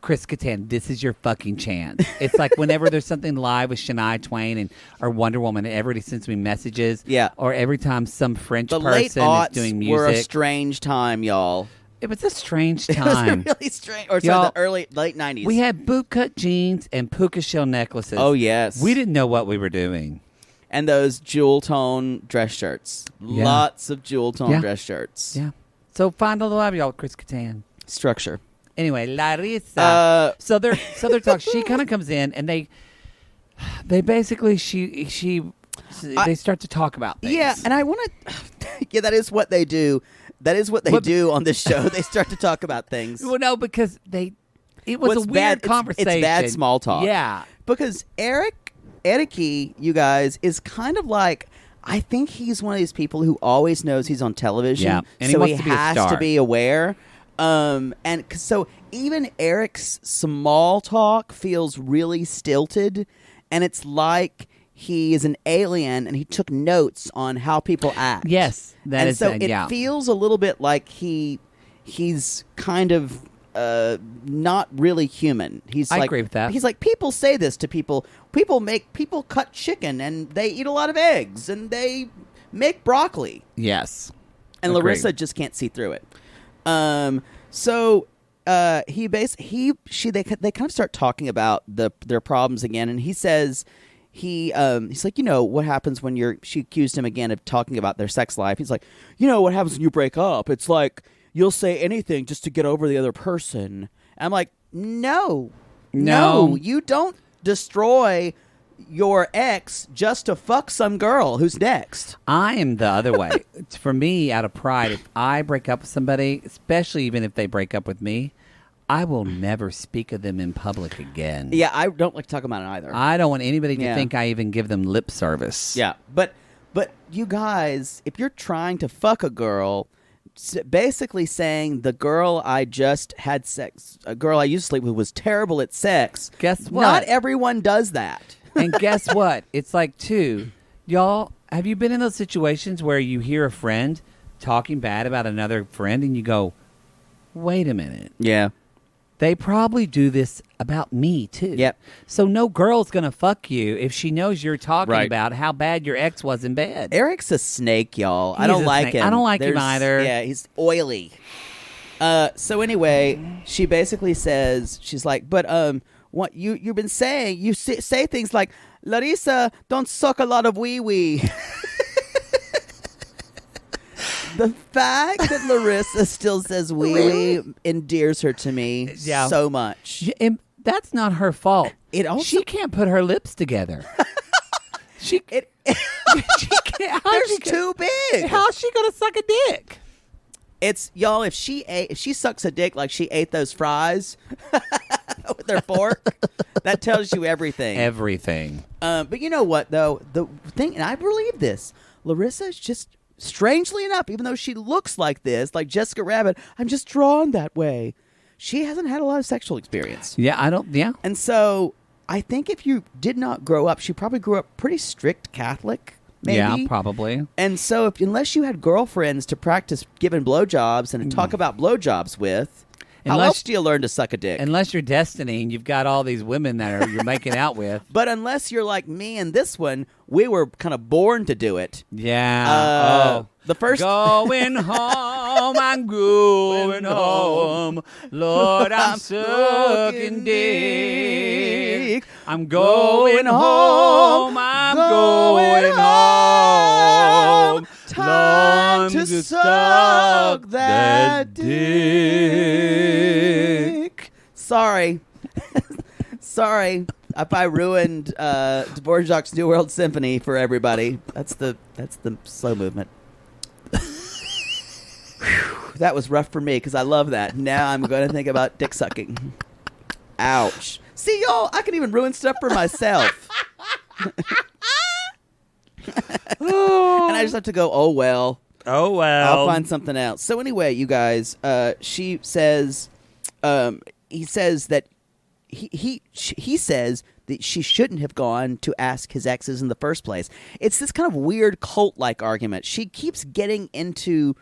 Chris Kattan, this is your fucking chance. It's like whenever there's something live with Shania Twain or Wonder Woman, and everybody sends me messages. Yeah. Or every time some French the person late aughts is doing music. were a strange time, y'all. It was a strange time. It was really strange. Or sorry, the late 90s. We had bootcut jeans and puka shell necklaces. Oh, yes. We didn't know what we were doing. And those jewel tone dress shirts. Yeah. Lots of jewel tone dress shirts. Yeah. So find a love, y'all, Chris Kattan. Structure. Anyway, Larissa. So they're talking. She kind of comes in, and they basically they start to talk about things. Yeah, and I want to. Yeah, that is what they do. That is what they do on this show. They start to talk about things. Well, no, because it was a weird conversation. It's bad small talk. Yeah, because Eriki, you guys, is kind of like. I think he's one of these people who always knows he's on television. Yeah, and so he wants to be a has star. to be aware. And so even Eric's small talk feels really stilted, and it's like he is an alien and he took notes on how people act. Yes, it feels a little bit like he's kind of not really human. I agree with that. He's like, people say this to people. People cut chicken and they eat a lot of eggs and they make broccoli. Yes, and agreed. Larissa just can't see through it. So they kind of start talking about their problems again, and he says he's like, what happens when she accused him again of talking about their sex life. He's like, what happens when you break up? It's like you'll say anything just to get over the other person. And I'm like, no, you don't destroy your ex just to fuck some girl who's next. I am the other way. For me, out of pride, if I break up with somebody, especially even if they break up with me, I will never speak of them in public again. Yeah, I don't like to talk about it either. I don't want anybody to think I even give them lip service. Yeah, but you guys, if you're trying to fuck a girl, basically saying the girl I just had sex, a girl I used to sleep with was terrible at sex. Guess what? Not everyone does that. And guess what? It's like, y'all, have you been in those situations where you hear a friend talking bad about another friend and you go, wait a minute. Yeah. They probably do this about me, too. Yep. So no girl's going to fuck you if she knows you're talking about how bad your ex was in bed. Eric's a snake, y'all. I He's don't a like snake. him. I don't like him either. Yeah, he's oily. So anyway, she basically says, she's like, but what you've been saying, you say things like, Larissa, don't suck a lot of wee-wee. The fact that Larissa still says wee-wee endears her to me so much. And that's not her fault. She can't put her lips together. she can't. They're too big. How's she going to suck a dick? It's, y'all, if she sucks a dick like she ate those fries with her fork, that tells you everything. Everything. But you know what, though? The thing, and I believe this, Larissa is just, strangely enough, even though she looks like this, like Jessica Rabbit, I'm just drawn that way. She hasn't had a lot of sexual experience. Yeah. And so I think if you did not grow up, she probably grew up pretty strict Catholic, maybe. Yeah, probably. And so unless you had girlfriends to practice giving blowjobs and to talk about blowjobs with, how else do you learn to suck a dick? Unless you're Destiny and you've got all these women that you're making out with. But unless you're like me and this one, we were kind of born to do it. Yeah. The first going home, I'm going home. Lord, I'm sucking dick. I'm going home. I'm going home. Time to suck that dick. Sorry. Sorry if I ruined Dvorak's New World Symphony for everybody. That's the slow movement. That was rough for me because I love that. Now I'm going to think about dick sucking. Ouch. See, y'all, I can even ruin stuff for myself. And I just have to go, oh, well. Oh, well. I'll find something else. So anyway, you guys, she says, he says that he says that she shouldn't have gone to ask his exes in the first place. It's this kind of weird cult-like argument. She keeps getting into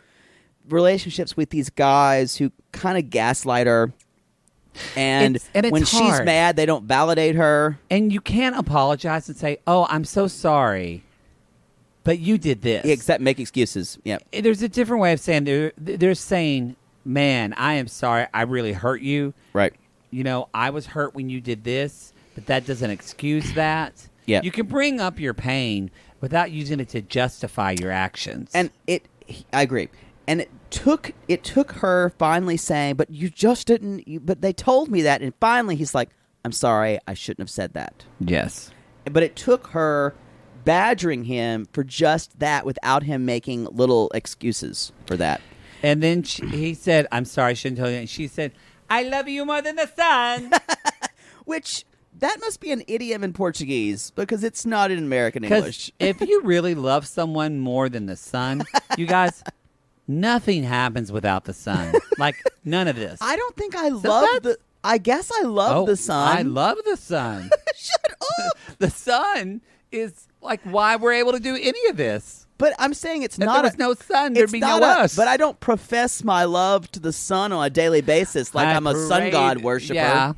relationships with these guys who kind of gaslight her. And it's when hard. She's mad, they don't validate her. And you can't apologize and say, oh, I'm so sorry, but you did this. Except make excuses. Yeah. There's a different way of saying they're saying, man, I am sorry. I really hurt you. Right. I was hurt when you did this, but that doesn't excuse that. Yeah. You can bring up your pain without using it to justify your actions. And I agree. And it took her finally saying, but you just didn't, but they told me that. And finally he's like, I'm sorry, I shouldn't have said that. Yes. But it took her badgering him for just that without him making little excuses for that. And then he said, I'm sorry, I shouldn't tell you. And she said, I love you more than the sun. Which, that must be an idiom in Portuguese because it's not in American English. If you really love someone more than the sun, you guys... Nothing happens without the sun. Like, none of this. I don't think I guess I love the sun. I love the sun. Shut up. The sun is like why we're able to do any of this. But I'm saying it's if not. There was no sun, there'd be no us. But I don't profess my love to the sun on a daily basis like I'm a sun god worshiper. Yeah.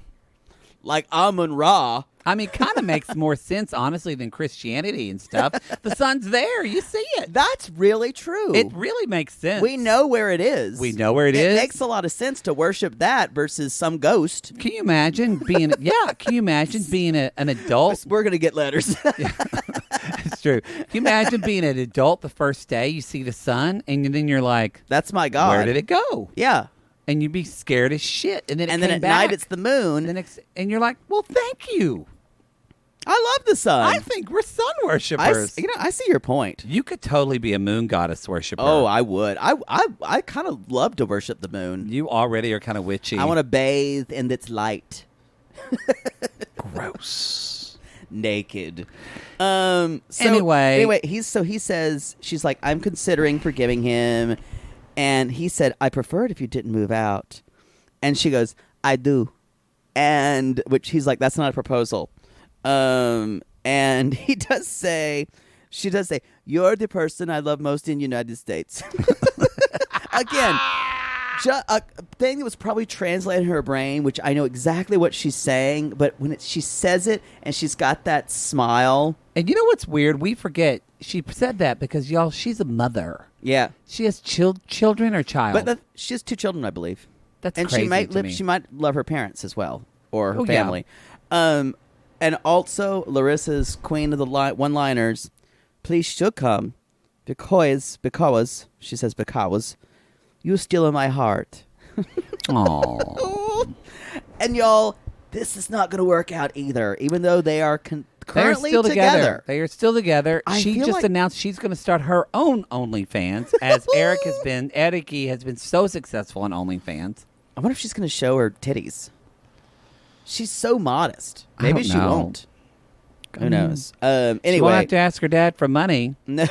Like Amun Ra. I mean, kind of makes more sense, honestly, than Christianity and stuff. The sun's there. You see it. That's really true. It really makes sense. We know where it is. We know where it is. It makes a lot of sense to worship that versus some ghost. Can you imagine being? Can you imagine being an adult? We're gonna get letters. It's true. Can you imagine being an adult the first day you see the sun, and then you're like, That's my God. where did it go? Yeah. And you'd be scared as shit. And then at night it's the moon. And you're like, well, thank you. I love the sun. I think we're sun worshipers. I see your point. You could totally be a moon goddess worshiper. Oh, I would. I kind of love to worship the moon. You already are kind of witchy. I want to bathe in its light. Gross. Naked. Anyway, he says, she's like, I'm considering forgiving him. And he said, I prefer it if you didn't move out. And she goes, I do. And which he's like, that's not a proposal. And she does say, you're the person I love most in the United States. Again, a thing that was probably translated in her brain, which I know exactly what she's saying, but when she says it and she's got that smile. And you know what's weird? We forget she said that because, y'all, she's a mother. Yeah. She has children or child? But she has 2 children, I believe. That's and crazy she might to me. She might love her parents as well, or her Oh, family. yeah. And also Larissa's queen of the one-liners. Please should come, because she says because you still in my heart. Aww. And y'all, this is not going to work out either, even though they are currently still together. together. They are still together. I She feel just like- announced she's going to start her own OnlyFans, as Eric has been so successful on OnlyFans. I wonder if she's going to show her titties. She's so modest. I Maybe don't she know. won't. Who mean, knows? She won't Anyway, have to ask her dad for money. no.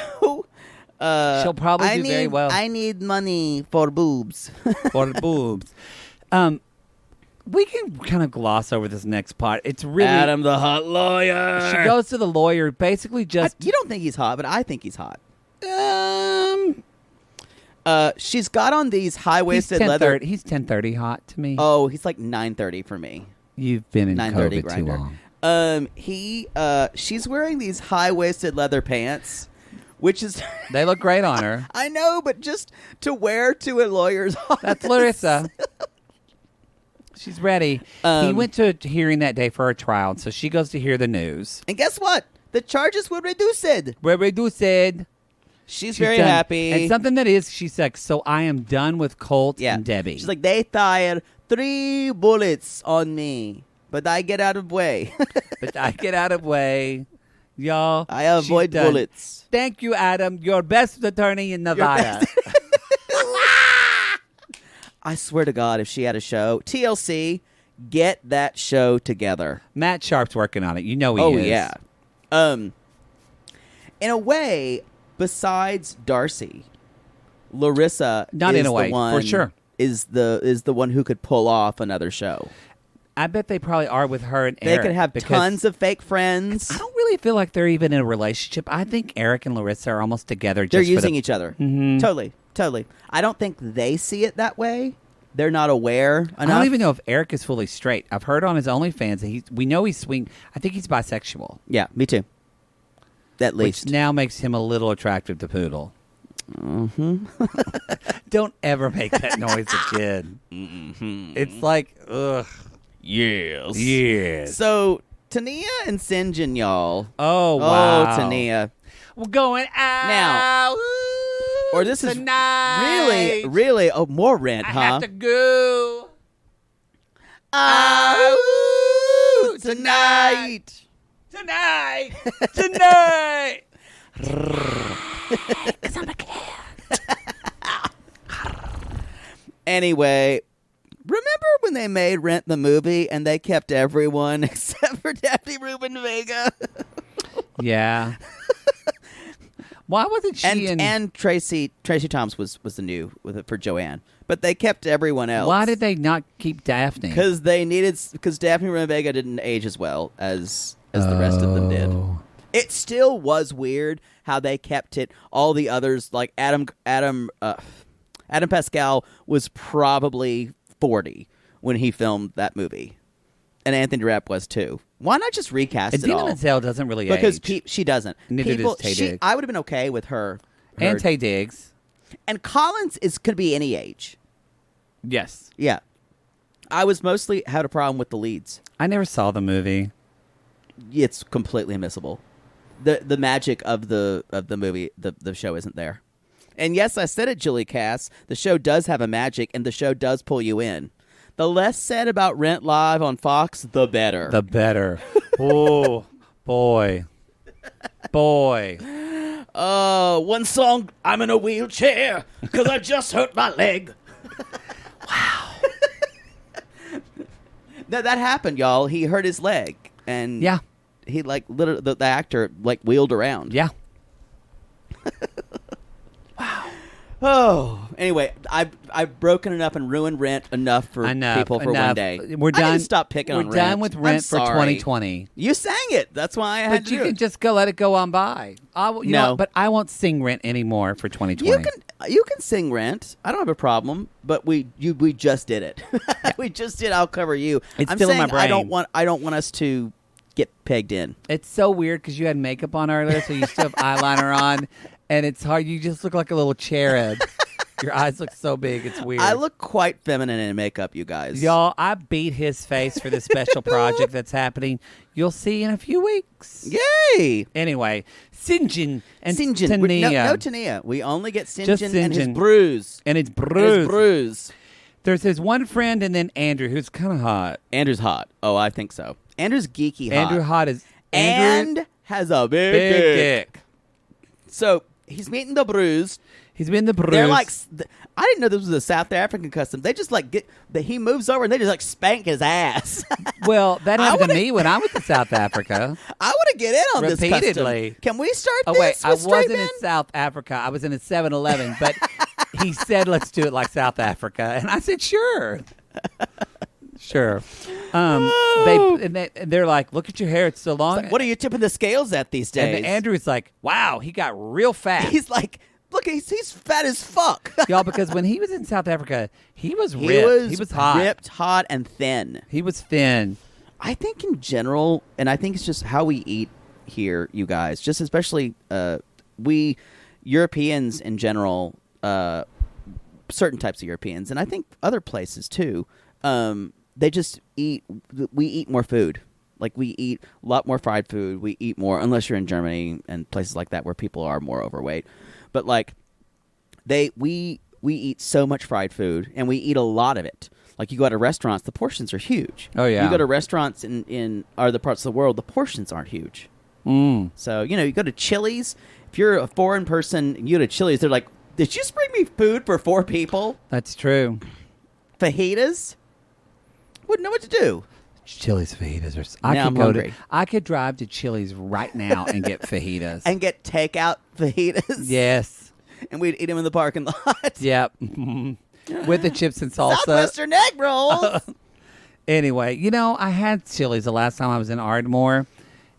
She'll probably do very well. I need money for boobs. For the boobs. We can kind of gloss over this next part. It's really Adam the hot lawyer. She goes to the lawyer, basically just You don't think he's hot, but I think he's hot. um. She's got on these high-waisted leather. He's 10:30 hot to me. Oh, he's like 9:30 for me. You've been in 9:30 COVID too grinder. long. She's wearing these high-waisted leather pants, which is They look great on her. I know, but just to wear to a lawyer's office. That's Larissa. She's ready. He went to a hearing that day for her trial, so she goes to hear the news. And guess what? The charges were reduced. Where we do said She's she's very done. happy. And something that is, she's like, so I am done with Colt and Debbie. She's like, they fired 3 bullets on me, but I get out of way. But I get out of way. Y'all. I avoid she's done. bullets. Thank you, Adam. Your best attorney in Nevada. I swear to God, if she had a show, TLC, get that show together. Matt Sharp's working on it. You know he is. Oh, yeah. In a way, besides Darcy, Larissa Not is in a way, the one, for sure. is the one who could pull off another show. I bet they probably are with her and They Eric. could have because tons of fake friends. I don't really feel like they're even in a relationship. I think Eric and Larissa are almost together. They're just using for each other. Mhm. Totally. I don't think they see it that way. They're not aware enough. I don't even know if Eric is fully straight. I've heard on his OnlyFans that we know he's swing. I think he's bisexual. Yeah, me too. At least. Which now makes him a little attractive to Poodle. Mm-hmm. Don't ever make that noise again. Mm-hmm. It's like, ugh. Yes. Yes. So, Tania and Sinjin, y'all. Oh, wow. Oh, Tania. We're going out. Now, or this tonight. is really, more rent, I huh? have to go. Oh, tonight. Tonight. Tonight. Because I'm a cat. Anyway, remember when they made Rent the movie and they kept everyone except for Daphne Rubin Vega? Yeah. Why wasn't she and Tracy Thomas was the new for Joanne, but they kept everyone else. Why did they not keep Daphne? Because Daphne Rubin Vega didn't age as well as the rest of them did. It still was weird how they kept it. All the others, like Adam Pascal, was probably 40 when he filmed that movie, And Anthony Rapp was too. Why not just recast it Idina all? Menzel doesn't really Because age. she doesn't. Neither does Taye Diggs. I would have been okay with her. And Taye Diggs. And Collins could be any age. Yes. Yeah. I was mostly had a problem with the leads. I never saw the movie. It's completely missable. The magic of the movie, the show isn't there. And yes, I said it, Julie Cass. The show does have a magic, and the show does pull you in. The less said about Rent Live on Fox, the better. The better. Oh, boy. Boy. Oh, one song, I'm in a wheelchair because I just hurt my leg. Wow. That happened, y'all. He hurt his leg. And Yeah. he, like, literally, the actor, like, wheeled around. Yeah. Oh, anyway, I've broken it up and ruined Rent enough for people for one day. We're done. I need to stop picking on Rent. We're done with Rent for 2020. You sang it. That's why I had But to you do can it. just let it go on by. No. But I won't sing Rent anymore for 2020. You can sing Rent. I don't have a problem. But we just did it. We just did. I'll cover you. It's I'm still in saying my brain. I don't want us to get pegged in. It's so weird because you had makeup on earlier, so you still have eyeliner on, and it's hard. You just look like a little cherub. Your eyes look so big. It's weird. I look quite feminine in makeup, you guys. Y'all, I beat his face for this special project that's happening. You'll see in a few weeks. Yay! Anyway, Sinjin and Sinjin. Tania. No Tania. We only get Just Sinjin and his Sinjin. bruise. And it's And bruised. his bruise. There's his one friend and then Andrew, who's kind of hot. Andrew's hot. Oh, I think so. Andrew's geeky hot. Andrew hot is Andrew And has a big dick. So he's meeting the bruise. He's been the bruise. They're like, I didn't know this was a South African custom. They just like he moves over and they just like spank his ass. Well, that happened to wanna- me when I was in South Africa. I want to get in on this Repeatedly. custom. Can we start Oh, this wait, I with straight wasn't in men? South Africa. I was in a 7-Eleven, but he said, let's do it like South Africa. And I said, sure. Sure. They're like, look at your hair. It's so long. It's like, what are you tipping the scales at these days? And Andrew's like, wow, he got real fat. He's like, look, he's fat as fuck. Y'all, because when he was in South Africa, he was ripped. He He was hot. ripped, hot, and thin. He was thin. I think in general, and I think it's just how we eat here, you guys, just especially we Europeans in general, certain types of Europeans, and I think other places too, they just we eat more food. Like, we eat a lot more fried food. We eat more, unless you're in Germany and places like that where people are more overweight. But, like, we eat so much fried food, and we eat a lot of it. Like, you go to restaurants, the portions are huge. Oh, yeah. You go to restaurants in other parts of the world, the portions aren't huge. So, you go to Chili's. If you're a foreign person and you go to Chili's, they're like, did you just bring me food for 4 people? That's true. Fajitas? Wouldn't know what to do. Chili's fajitas are. Now I'm hungry. I could drive to Chili's right now and get fajitas. And get takeout fajitas. Yes. And we'd eat them in the parking lot. Yep. With the chips and salsa. Southwestern egg rolls. Anyway, I had Chili's the last time I was in Ardmore,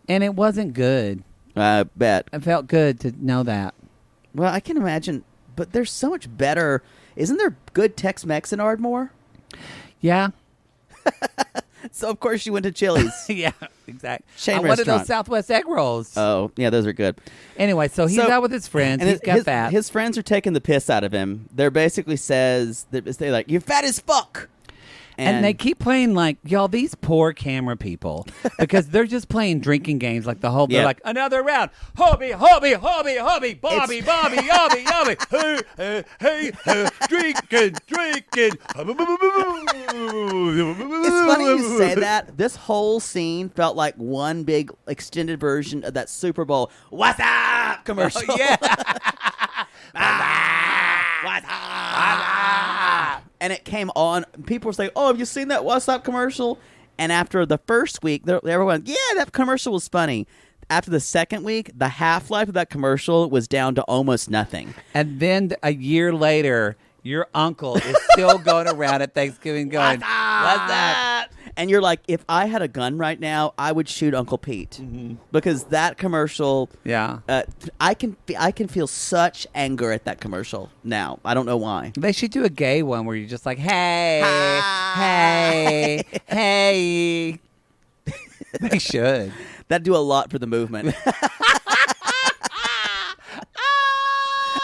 and it wasn't good. I bet. It felt good to know that. Well, I can imagine, but there's so much better. Isn't there good Tex-Mex in Ardmore? Yeah. So, of course, you went to Chili's. Yeah, exactly. Chain I wanted restaurant. those Southwest egg rolls. Oh, yeah, those are good. Anyway, so he's out with his friends. And He's got fat. His friends are taking the piss out of him. They're basically they're like, you're fat as fuck. And they keep playing like, y'all, these poor camera people, because they're just playing drinking games like the whole, they're Yeah. like, another round, hobby, hobby, hobby, hobby, Bobby, Bobby, yobby, yobby, hey, hey, hey, hey, drinking. It's funny you say that. This whole scene felt like one big extended version of that Super Bowl "What's up" commercial. Oh, yeah. What's up? And it came on. People were saying, "Oh, have you seen that What's Up commercial?" And after the first week, everyone, yeah, that commercial was funny. After the second week, the half-life of that commercial was down to almost nothing. And then a year later, your uncle is still going around at Thanksgiving going, What's up? And you're like, if I had a gun right now, I would shoot Uncle Pete. Because that commercial, Yeah. I can feel such anger at that commercial now. I don't know why. They should do a gay one where you're just like, hey, Hi. hey, hey. They should. That'd do a lot for the movement.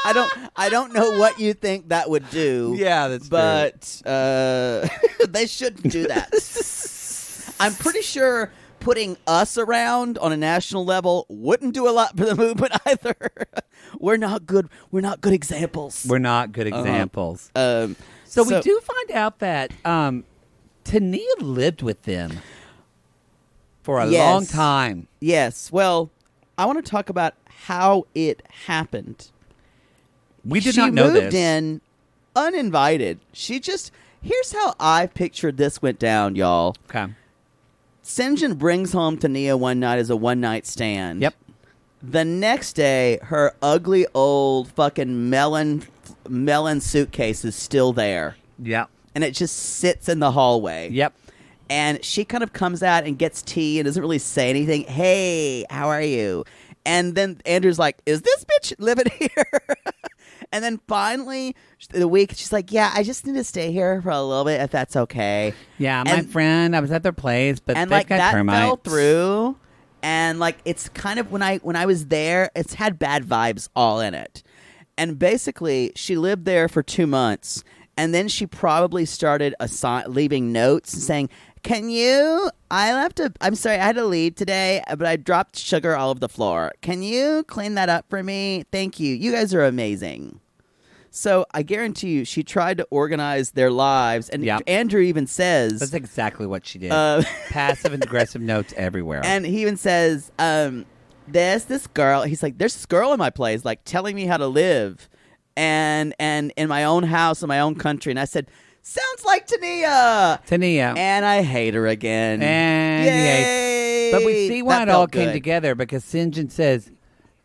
I don't know what you think that would do. Yeah, that's but they shouldn't do that. I'm pretty sure putting us around on a national level wouldn't do a lot for the movement either. We're not good. We're not good examples. We're not good examples. So we do find out that Tania lived with them for a long time. Yes. Well, I want to talk about how it happened. We did not know this. She moved this. in uninvited. Here's how I pictured this went down, y'all. Okay. Sinjin brings home Tania one night as a one-night stand. Yep. The next day, her ugly old fucking melon suitcase is still there. Yep. And it just sits in the hallway. Yep. And she kind of comes out and gets tea and doesn't really say anything. Hey, how are you? And then Andrew's like, is this bitch living here? And then finally, the week, she's like, yeah, I just need to stay here for a little bit if that's okay. Yeah, my friend, I was at their place, but and they like got that termites. fell through. And like it's kind of when I was there, it's had bad vibes all in it. And basically, she lived there for 2 months, and then she probably started leaving notes saying, I'm sorry, I had to leave today, but I dropped sugar all over the floor. Can you clean that up for me? Thank you. You guys are amazing. So I guarantee you, she tried to organize their lives. And Andrew even says... That's exactly what she did. Passive and aggressive notes everywhere. And he even says, this girl... He's like, there's this girl in my place, like, telling me how to live. And in my own house, in my own country. And I said... Sounds like Tania. And I hate her again. And yay! But we see why it all came together because Sinjin says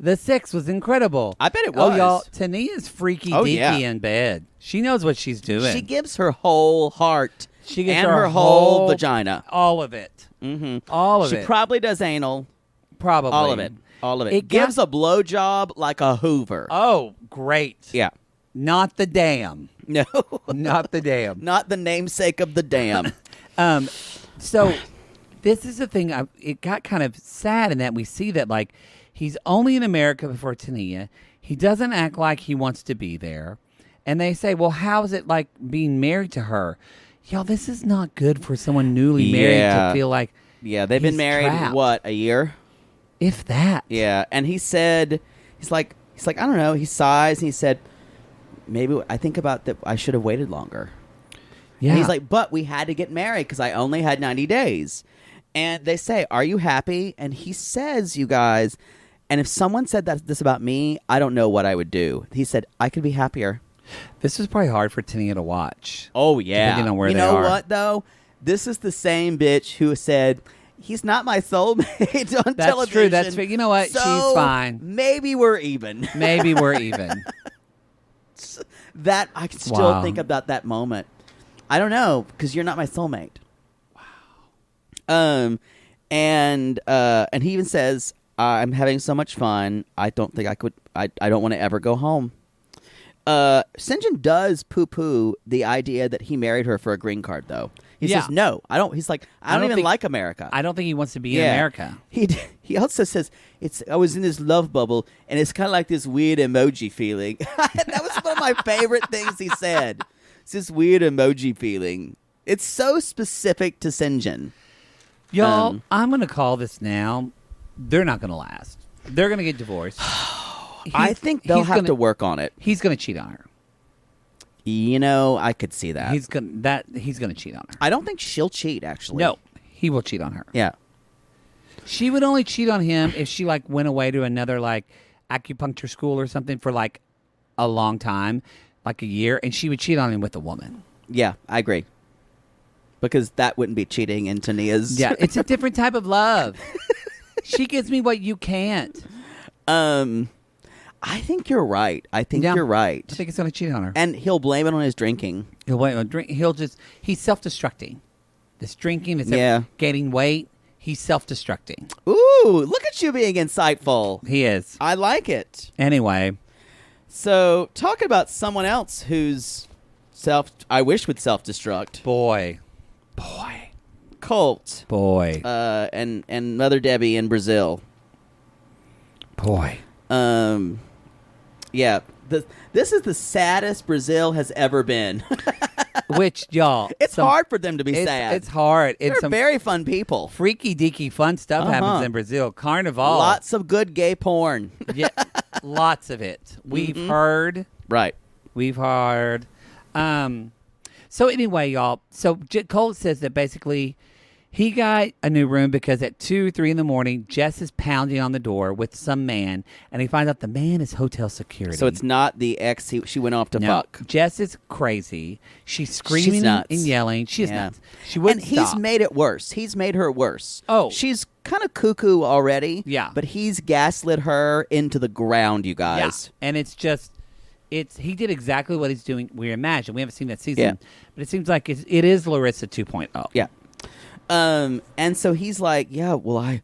the sex was incredible. I bet it was. Oh, y'all, Tania's freaky deaky in bed. She knows what she's doing. She gives her whole heart. She gives her whole vagina. All of it. Mm-hmm. All of it. She probably does anal. Probably. All of it. All of it. It gives a blowjob like a Hoover. Oh, great. Yeah. Not the dam. No. Not the dam. Not the namesake of the dam. So this is the thing. It got kind of sad in that we see that, like, he's only in America before Tania. He doesn't act like he wants to be there. And they say, well, how is it like being married to her? Y'all, this is not good for someone newly married to feel like they've been married, trapped. What, a year? If that. Yeah, and he said, he's like, I don't know. He sighs and he said, maybe I think about that. I should have waited longer. Yeah. And he's like, but we had to get married because I only had 90 days. And they say, are you happy? And he says, you guys, and if someone said this about me, I don't know what I would do. He said, I could be happier. This was probably hard for Tania to watch. Oh, yeah. Depending on where you they know are. what, though? This is the same bitch who said, he's not my soulmate on television. That's true. That's true. You know what? So she's fine. Maybe we're even. Maybe we're even. That I can still think about that moment. I don't know because you're not my soulmate. Wow. And he even says, "I'm having so much fun. I don't think I could. I don't want to ever go home." Sinjin does poo-poo the idea that he married her for a green card, though. He says, "No, I don't." He's like, "I don't even like America." I don't think he wants to be in America. He also says, I was in this love bubble, and it's kind of like this weird emoji feeling. That was one of my favorite things he said. It's this weird emoji feeling. It's so specific to Sinjin. Y'all, I'm going to call this now. They're not going to last. They're going to get divorced. I think they'll have to work on it. He's going to cheat on her. You know, I could see that. He's going to cheat on her. I don't think she'll cheat, actually. No, he will cheat on her. Yeah. She would only cheat on him if she like went away to another like acupuncture school or something for like a long time, like a year, and she would cheat on him with a woman. Yeah, I agree. Because that wouldn't be cheating in Tania's. Yeah, it's a different type of love. She gives me what you can't. I think you're right. I think you're right. I think it's going to cheat on her. And he'll blame it on his drinking. He's self-destructing. This drinking, this gaining weight, he's self-destructing. Ooh, look at you being insightful. He is. I like it. Anyway. So, talking about someone else who's I wish would self-destruct. Boy. Colt, Boy. and Mother Debbie in Brazil. Boy. Yeah. This is the saddest Brazil has ever been. Which, y'all. It's hard for them to be sad. It's hard. They're It's some very fun people. freaky deaky fun stuff happens in Brazil. Carnival. Lots of good gay porn. Yeah, lots of it. We've heard. Right. We've heard. So anyway, y'all. So Colt says that basically he got a new room because at 2, 3 in the morning, Jess is pounding on the door with some man, and he finds out the man is hotel security. So it's not the ex she went off to fuck. Jess is crazy. She's screaming and yelling. She is nuts. She wouldn't And he's stop. made it worse. He's made her worse. Oh. She's kind of cuckoo already. Yeah. But he's gaslit her into the ground, you guys. Yeah. And it's just, he did exactly what he's doing. We imagine. We haven't seen that season. But it seems like it is Larissa 2.0. Yeah. And so he's like, yeah, well, I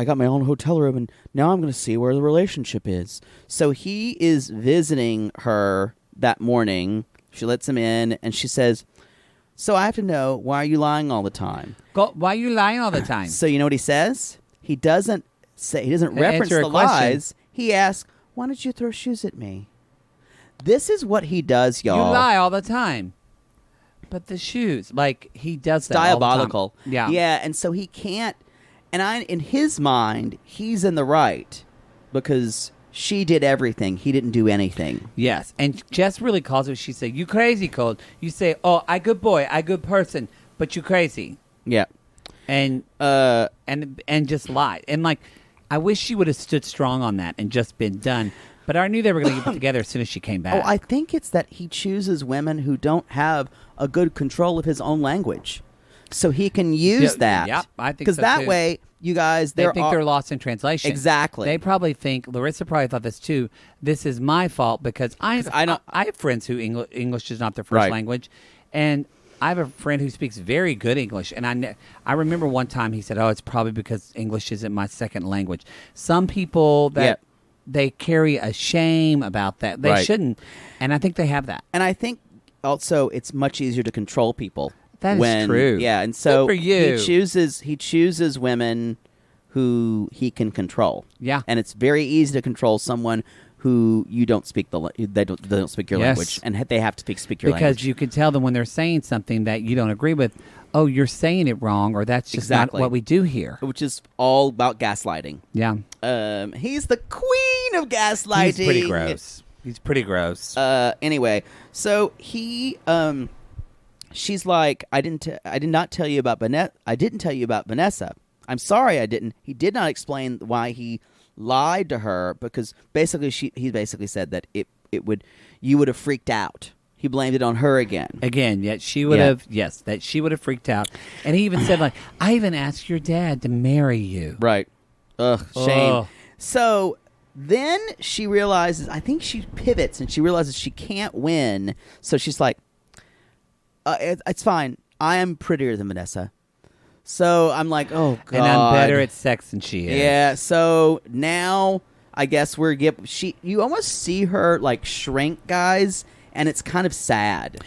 got my own hotel room, and now I'm going to see where the relationship is. So he is visiting her that morning. She lets him in, and she says, so I have to know, why are you lying all the time? Why are you lying all the time? So you know what he says? He doesn't reference answer a the question. lies. He asks, why don't you throw shoes at me? This is what he does, y'all. You lie all the time. But the shoes, like, he does that Diabolical. all the time. Yeah. Yeah, and so he can't, and in his mind, he's in the right because she did everything. He didn't do anything. Yes. And Jess really calls it, she said, you crazy, Colt. You say, oh, I good boy, I good person, but you crazy. Yeah. And just lie. And, like, I wish she would have stood strong on that and just been done. But I knew they were going to get together as soon as she came back. Oh, I think it's that he chooses women who don't have a good control of his own language. So he can use that. Yep, I think so, because that too. way, you guys, they think they're lost in translation. Exactly. They probably think, Larissa probably thought this too, this is my fault because I have friends who English is not their first language. And I have a friend who speaks very good English. And I remember one time he said, oh, it's probably because English isn't my second language. Some people that... They carry a shame about that. They shouldn't. And I think they have that. And I think also it's much easier to control people. That is true. Yeah, and so Good for you. he chooses women who he can control. Yeah. And it's very easy to control someone who you don't speak they don't speak your language, and they have to speak your language. Because you can tell them when they're saying something that you don't agree with, oh, you're saying it wrong, or that's just not what we do here. Which is all about gaslighting. Yeah. He's the queen of gaslighting. He's pretty gross. Anyway, so she's like, I did not tell you about Vanessa. I didn't tell you about Vanessa. I'm sorry I didn't. He did not explain why he lied to her because basically he basically said that you would have freaked out. He blamed it on her again. Yet she would have, that she would have freaked out. And he even said, like, I even asked your dad to marry you. Right. Ugh, shame. Ugh. So then she realizes, I think she pivots and she realizes she can't win. So she's like, it's fine. I am prettier than Vanessa. So I'm like, oh, God. And I'm better at sex than she is. Yeah, so now I guess you almost see her, like, shrink, guys, and it's kind of sad.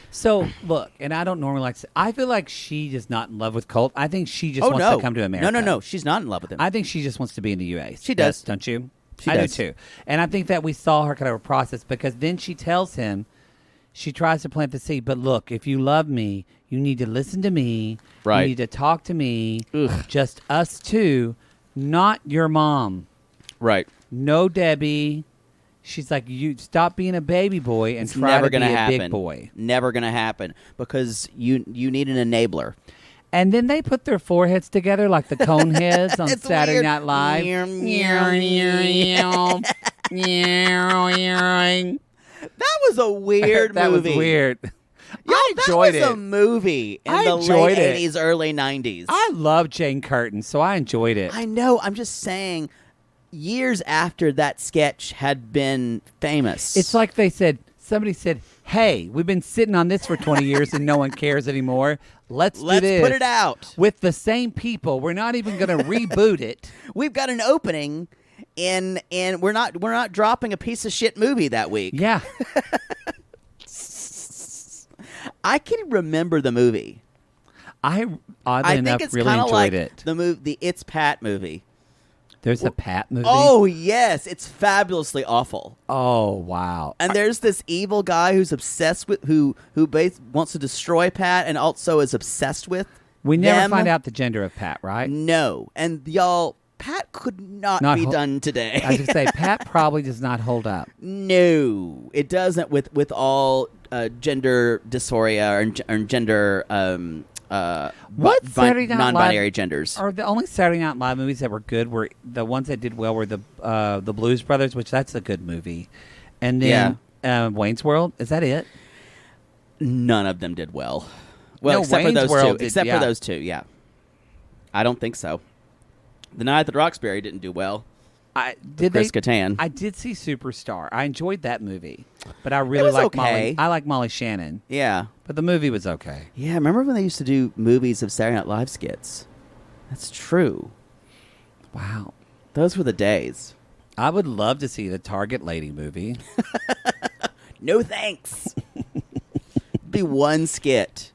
So, look, and I don't normally like to say, I feel like she is not in love with Colt. I think she just wants to come to America. No. She's not in love with him. I think she just wants to be in the U.S. She does. Don't you? She I does. do, too. And I think that we saw her kind of process because then she tells him, she tries to plant the seed, but look, if you love me, you need to listen to me. Right. You need to talk to me. Ugh. Just us two, not your mom. Right. No Debbie. She's like, you stop being a baby boy and try to be a big boy. Never going to happen because you need an enabler. And then they put their foreheads together like the cone heads on It's Saturday weird. Night Live. That was a weird that movie. was weird. Yo, I enjoyed that was it. a movie in I the enjoyed late it. 80s, early 90s. I love Jane Curtin, so I enjoyed it. I know. I'm just saying, years after that sketch had been famous. It's like somebody said, hey, we've been sitting on this for 20 years and no one cares anymore. Let's do this. put it out. With the same people. We're not even going to reboot it. We've got an opening, and we're not dropping a piece of shit movie that week. Yeah. I can remember the movie. I oddly I enough think it's really kind of enjoyed like it. the It's Pat movie. There's a Pat movie. Oh yes, it's fabulously awful. Oh wow. And there's this evil guy who's obsessed with who wants to destroy Pat and also is obsessed with. We never them. find out the gender of Pat, right? No, and y'all, Pat could not be done today. I was going to say Pat probably does not hold up. No, it doesn't with all gender dysphoria or gender What Saturday Night non-binary Live genders. Or the only Saturday Night Live movies that were good were the ones that did well were the Blues Brothers, which that's a good movie, and then Wayne's World. Is that it? None of them did well. Well, No, except Wayne's for those World two. did- Except yeah. for those two, yeah. I don't think so. The Night at the Roxbury didn't do well. Chris Kattan. I did see Superstar. I enjoyed that movie, but I really like okay. Molly. I like Molly Shannon, Yeah. but the movie was okay. Yeah, remember when they used to do movies of Saturday Night Live skits? That's true. Wow, Those were the days. I would love to see the Target Lady movie. No thanks. Be one skit.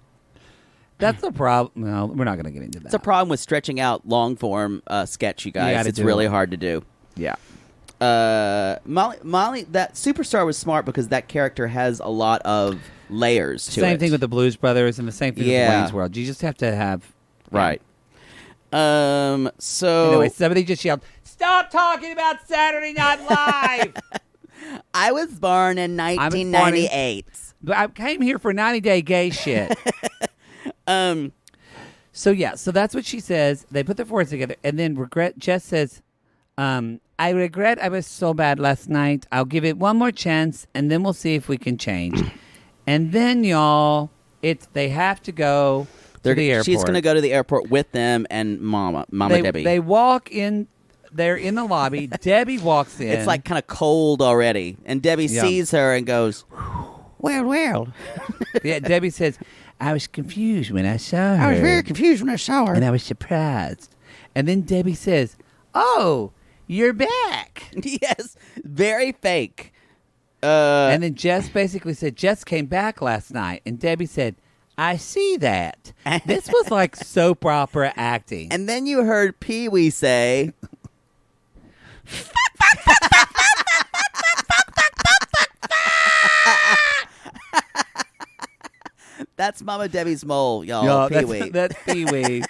That's the problem. No, we're not going to get into that. It's a problem with stretching out long form sketch, you guys. gotta It's do really it. hard to do. Yeah. Molly, that Superstar was smart because that character has a lot of layers to it. Same thing with the Blues Brothers and the same thing with Wayne's World. You just have to have Right. So Anyway, somebody just yelled, "Stop talking about Saturday Night Live!" I was born in 1998. But I came here for 90-day gay shit. So that's what she says. They put their foreheads together, and then Jess says, "I regret I was so bad last night. I'll give it one more chance, and then we'll see if we can change." And then y'all, they have to go to the airport. She's going to go to the airport with them and Mama Debbie. They walk in. They're in the lobby. Debbie walks in. It's like kind of cold already, and Debbie sees her and goes, "Well." Yeah, Debbie says, "I was confused when I saw her. I was very confused when I saw her. And I was surprised." And then Debbie says, "Oh, you're back." Yes, very fake. And then Jess basically said, "Jess came back last night." And Debbie said, "I see that." This was like soap opera acting. And then you heard Pee Wee say, "That's Mama Debbie's mole, y'all." Pee Wee. That's Pee Wee.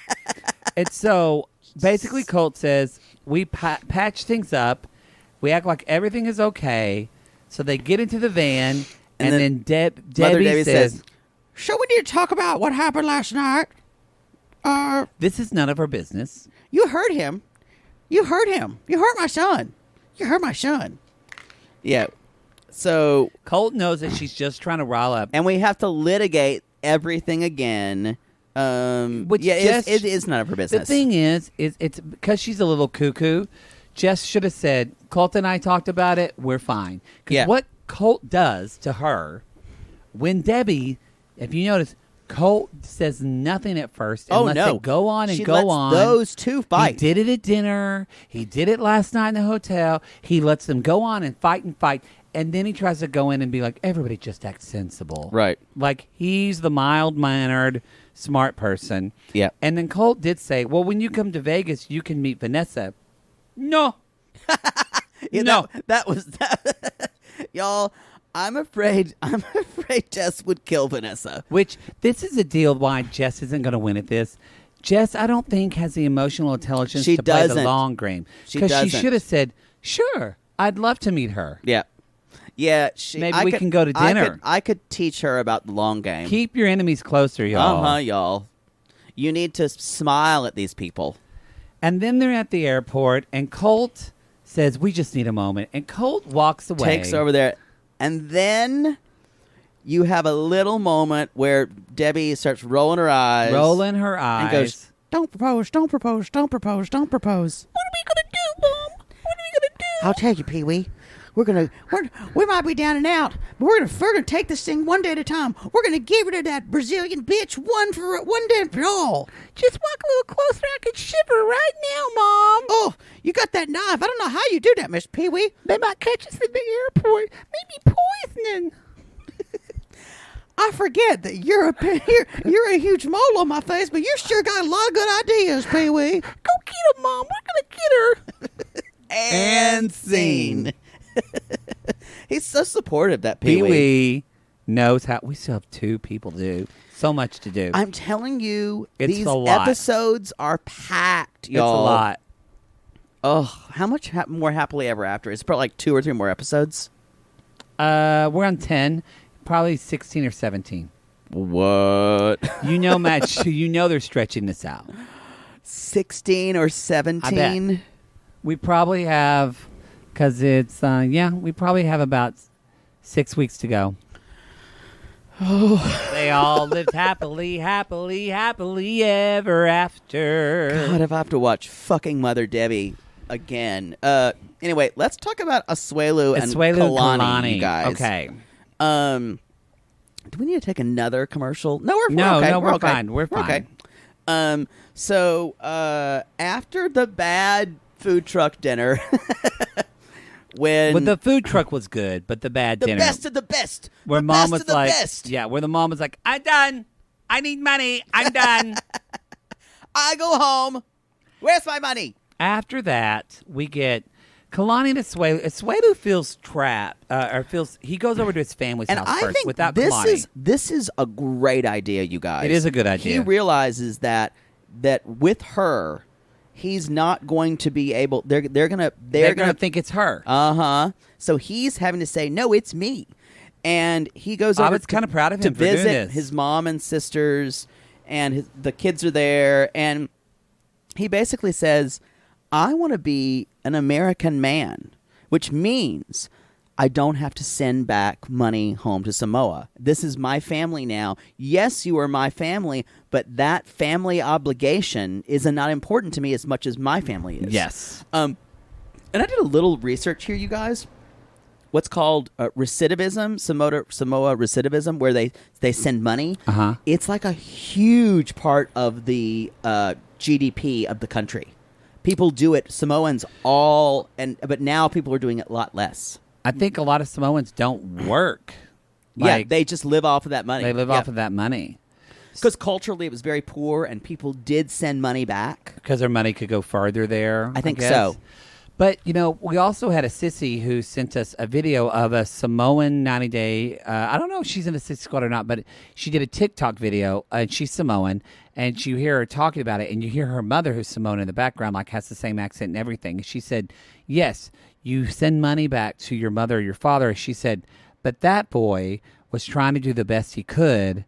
And so basically Colt says, we patch things up. We act like everything is okay. So they get into the van, and then Mother Debbie Debbie says, So we need to talk about what happened last night. "This is none of our business." You heard him. You heard him. You heard my son. You heard my son. Yeah. So, Colt knows that she's just trying to rile up. and we have to litigate everything again. Which yeah, Jess- it is none of her business. The thing is it's because she's a little cuckoo. Jess should have said, "Colt and I talked about it. We're fine." Because Yeah. what Colt does to her, when Debbie, if you notice, Colt says nothing at first and lets it go on and She go lets on. those two fight. He did it at dinner. He did it last night in the hotel. He lets them go on and fight. And then he tries to go in and be like, everybody just act sensible. Right. Like he's the mild-mannered, smart person. Yeah. And then Colt did say, well, when you come to Vegas, you can meet Vanessa. No. Yeah, No. that was y'all. I'm afraid Jess would kill Vanessa. Which, this is a deal why Jess isn't going to win at this. Jess, I don't think, has the emotional intelligence She to play the doesn't. long game. She Because she doesn't. should have said, sure, I'd love to meet her. Yeah. Yeah, Maybe we can go to dinner. I could teach her about the long game. Keep your enemies closer, y'all. Y'all. You need to smile at these people. And then they're at the airport, and Colt says, we just need a moment. And Colt walks away. Takes over there. And then you have a little moment where Debbie starts rolling her eyes. Rolling her eyes. And goes, Don't propose, don't propose, don't propose, don't propose. "What are we going to do, Mom? What are we going to do?" I'll tell you, Pee Wee. We might be down and out, but we're gonna take this thing one day at a time. We're gonna get rid of that Brazilian bitch one day for all. Just walk a little closer. I could shiver right now, Mom. Oh, you got that knife. I don't know how you do that, Miss Pee Wee. They might catch us at the airport. Maybe poisoning. I forget that you're a huge mole on my face, but you sure got a lot of good ideas, Pee Wee. Go get her, Mom. We're gonna get her. And scene. He's so supportive, that Pee Wee. Pee Wee knows how. We still have 2 people to do. So much to do. I'm telling you, It's these a lot. episodes are packed, y'all. It's a lot. Oh, how much more Happily Ever After? It's probably like 2 or 3 more episodes. We're on 10, probably 16 or 17. What? You know, Matt, you know they're stretching this out. 16 or 17? We probably have, because it's, we probably have about 6 weeks to go. Oh. They all lived happily, happily, happily ever after. God, if I have to watch fucking Mother Debbie again. Anyway, let's talk about Asuelu and Kalani, you guys. Okay. Do we need to take another commercial? No, we're we're okay. fine. We're fine. Okay. So after the bad food truck dinner, But the food truck was good, but the bad dinner. The best of the best. Where the Mom best was of the like, best. yeah, where the mom was like, I'm done. I need money. I'm done. I go home. Where's my money? After that, we get Kalani and Asuelu. Asuelu feels trapped, he goes over to his family's And house I first think without this Kalani. this is a great idea, you guys. It is a good idea. He realizes that with her, he's not going to be able. They're gonna think it's her. So he's having to say, no, it's me. And he goes over. I was kind of proud of him to for doing visit this. his mom and sisters, and the kids are there, and he basically says, I want to be an American man, which means I don't have to send back money home to Samoa. This is my family now. Yes, you are my family, but that family obligation is not important to me as much as my family is. Yes. And I did a little research here, you guys. What's called recidivism, Samoa recidivism, where they send money. It's like a huge part of the GDP of the country. People do it. Samoans but now people are doing it a lot less. I think a lot of Samoans don't work. Yeah, they just live off of that money. They live off of that money. Because culturally it was very poor, and people did send money back. Because their money could go farther there. I think so. But, we also had a sissy who sent us a video of a Samoan 90-day, I don't know if she's in the sissy squad or not, but she did a TikTok video, and she's Samoan, and you hear her talking about it, and you hear her mother, who's Samoan in the background, like has the same accent and everything. And she said, yes, you send money back to your mother or your father. She said, but that boy was trying to do the best he could,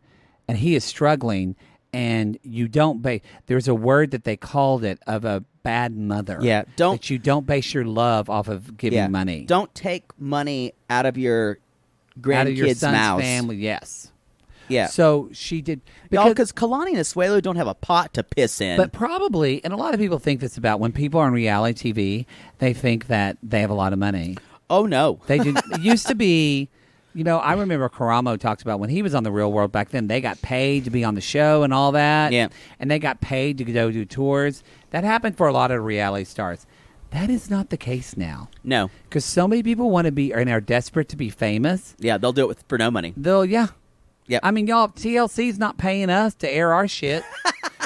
and he is struggling, and you don't there's a word that they called it of a bad mother. Yeah, that you don't base your love off of giving money. Don't take money out of your grandkids' out of your son's mouths. family. Yes. Yeah. So she did Because Kalani and Asuelu don't have a pot to piss in. But probably, and a lot of people think this about when people are on reality TV, they think that they have a lot of money. Oh no, they did. It used to be. I remember Karamo talked about when he was on The Real World back then, they got paid to be on the show and all that. Yeah. And they got paid to go do tours. That happened for a lot of reality stars. That is not the case now. No. Because so many people want to be and are desperate to be famous. Yeah, they'll do it for no money. Yeah. Yeah. I mean, y'all, TLC's not paying us to air our shit.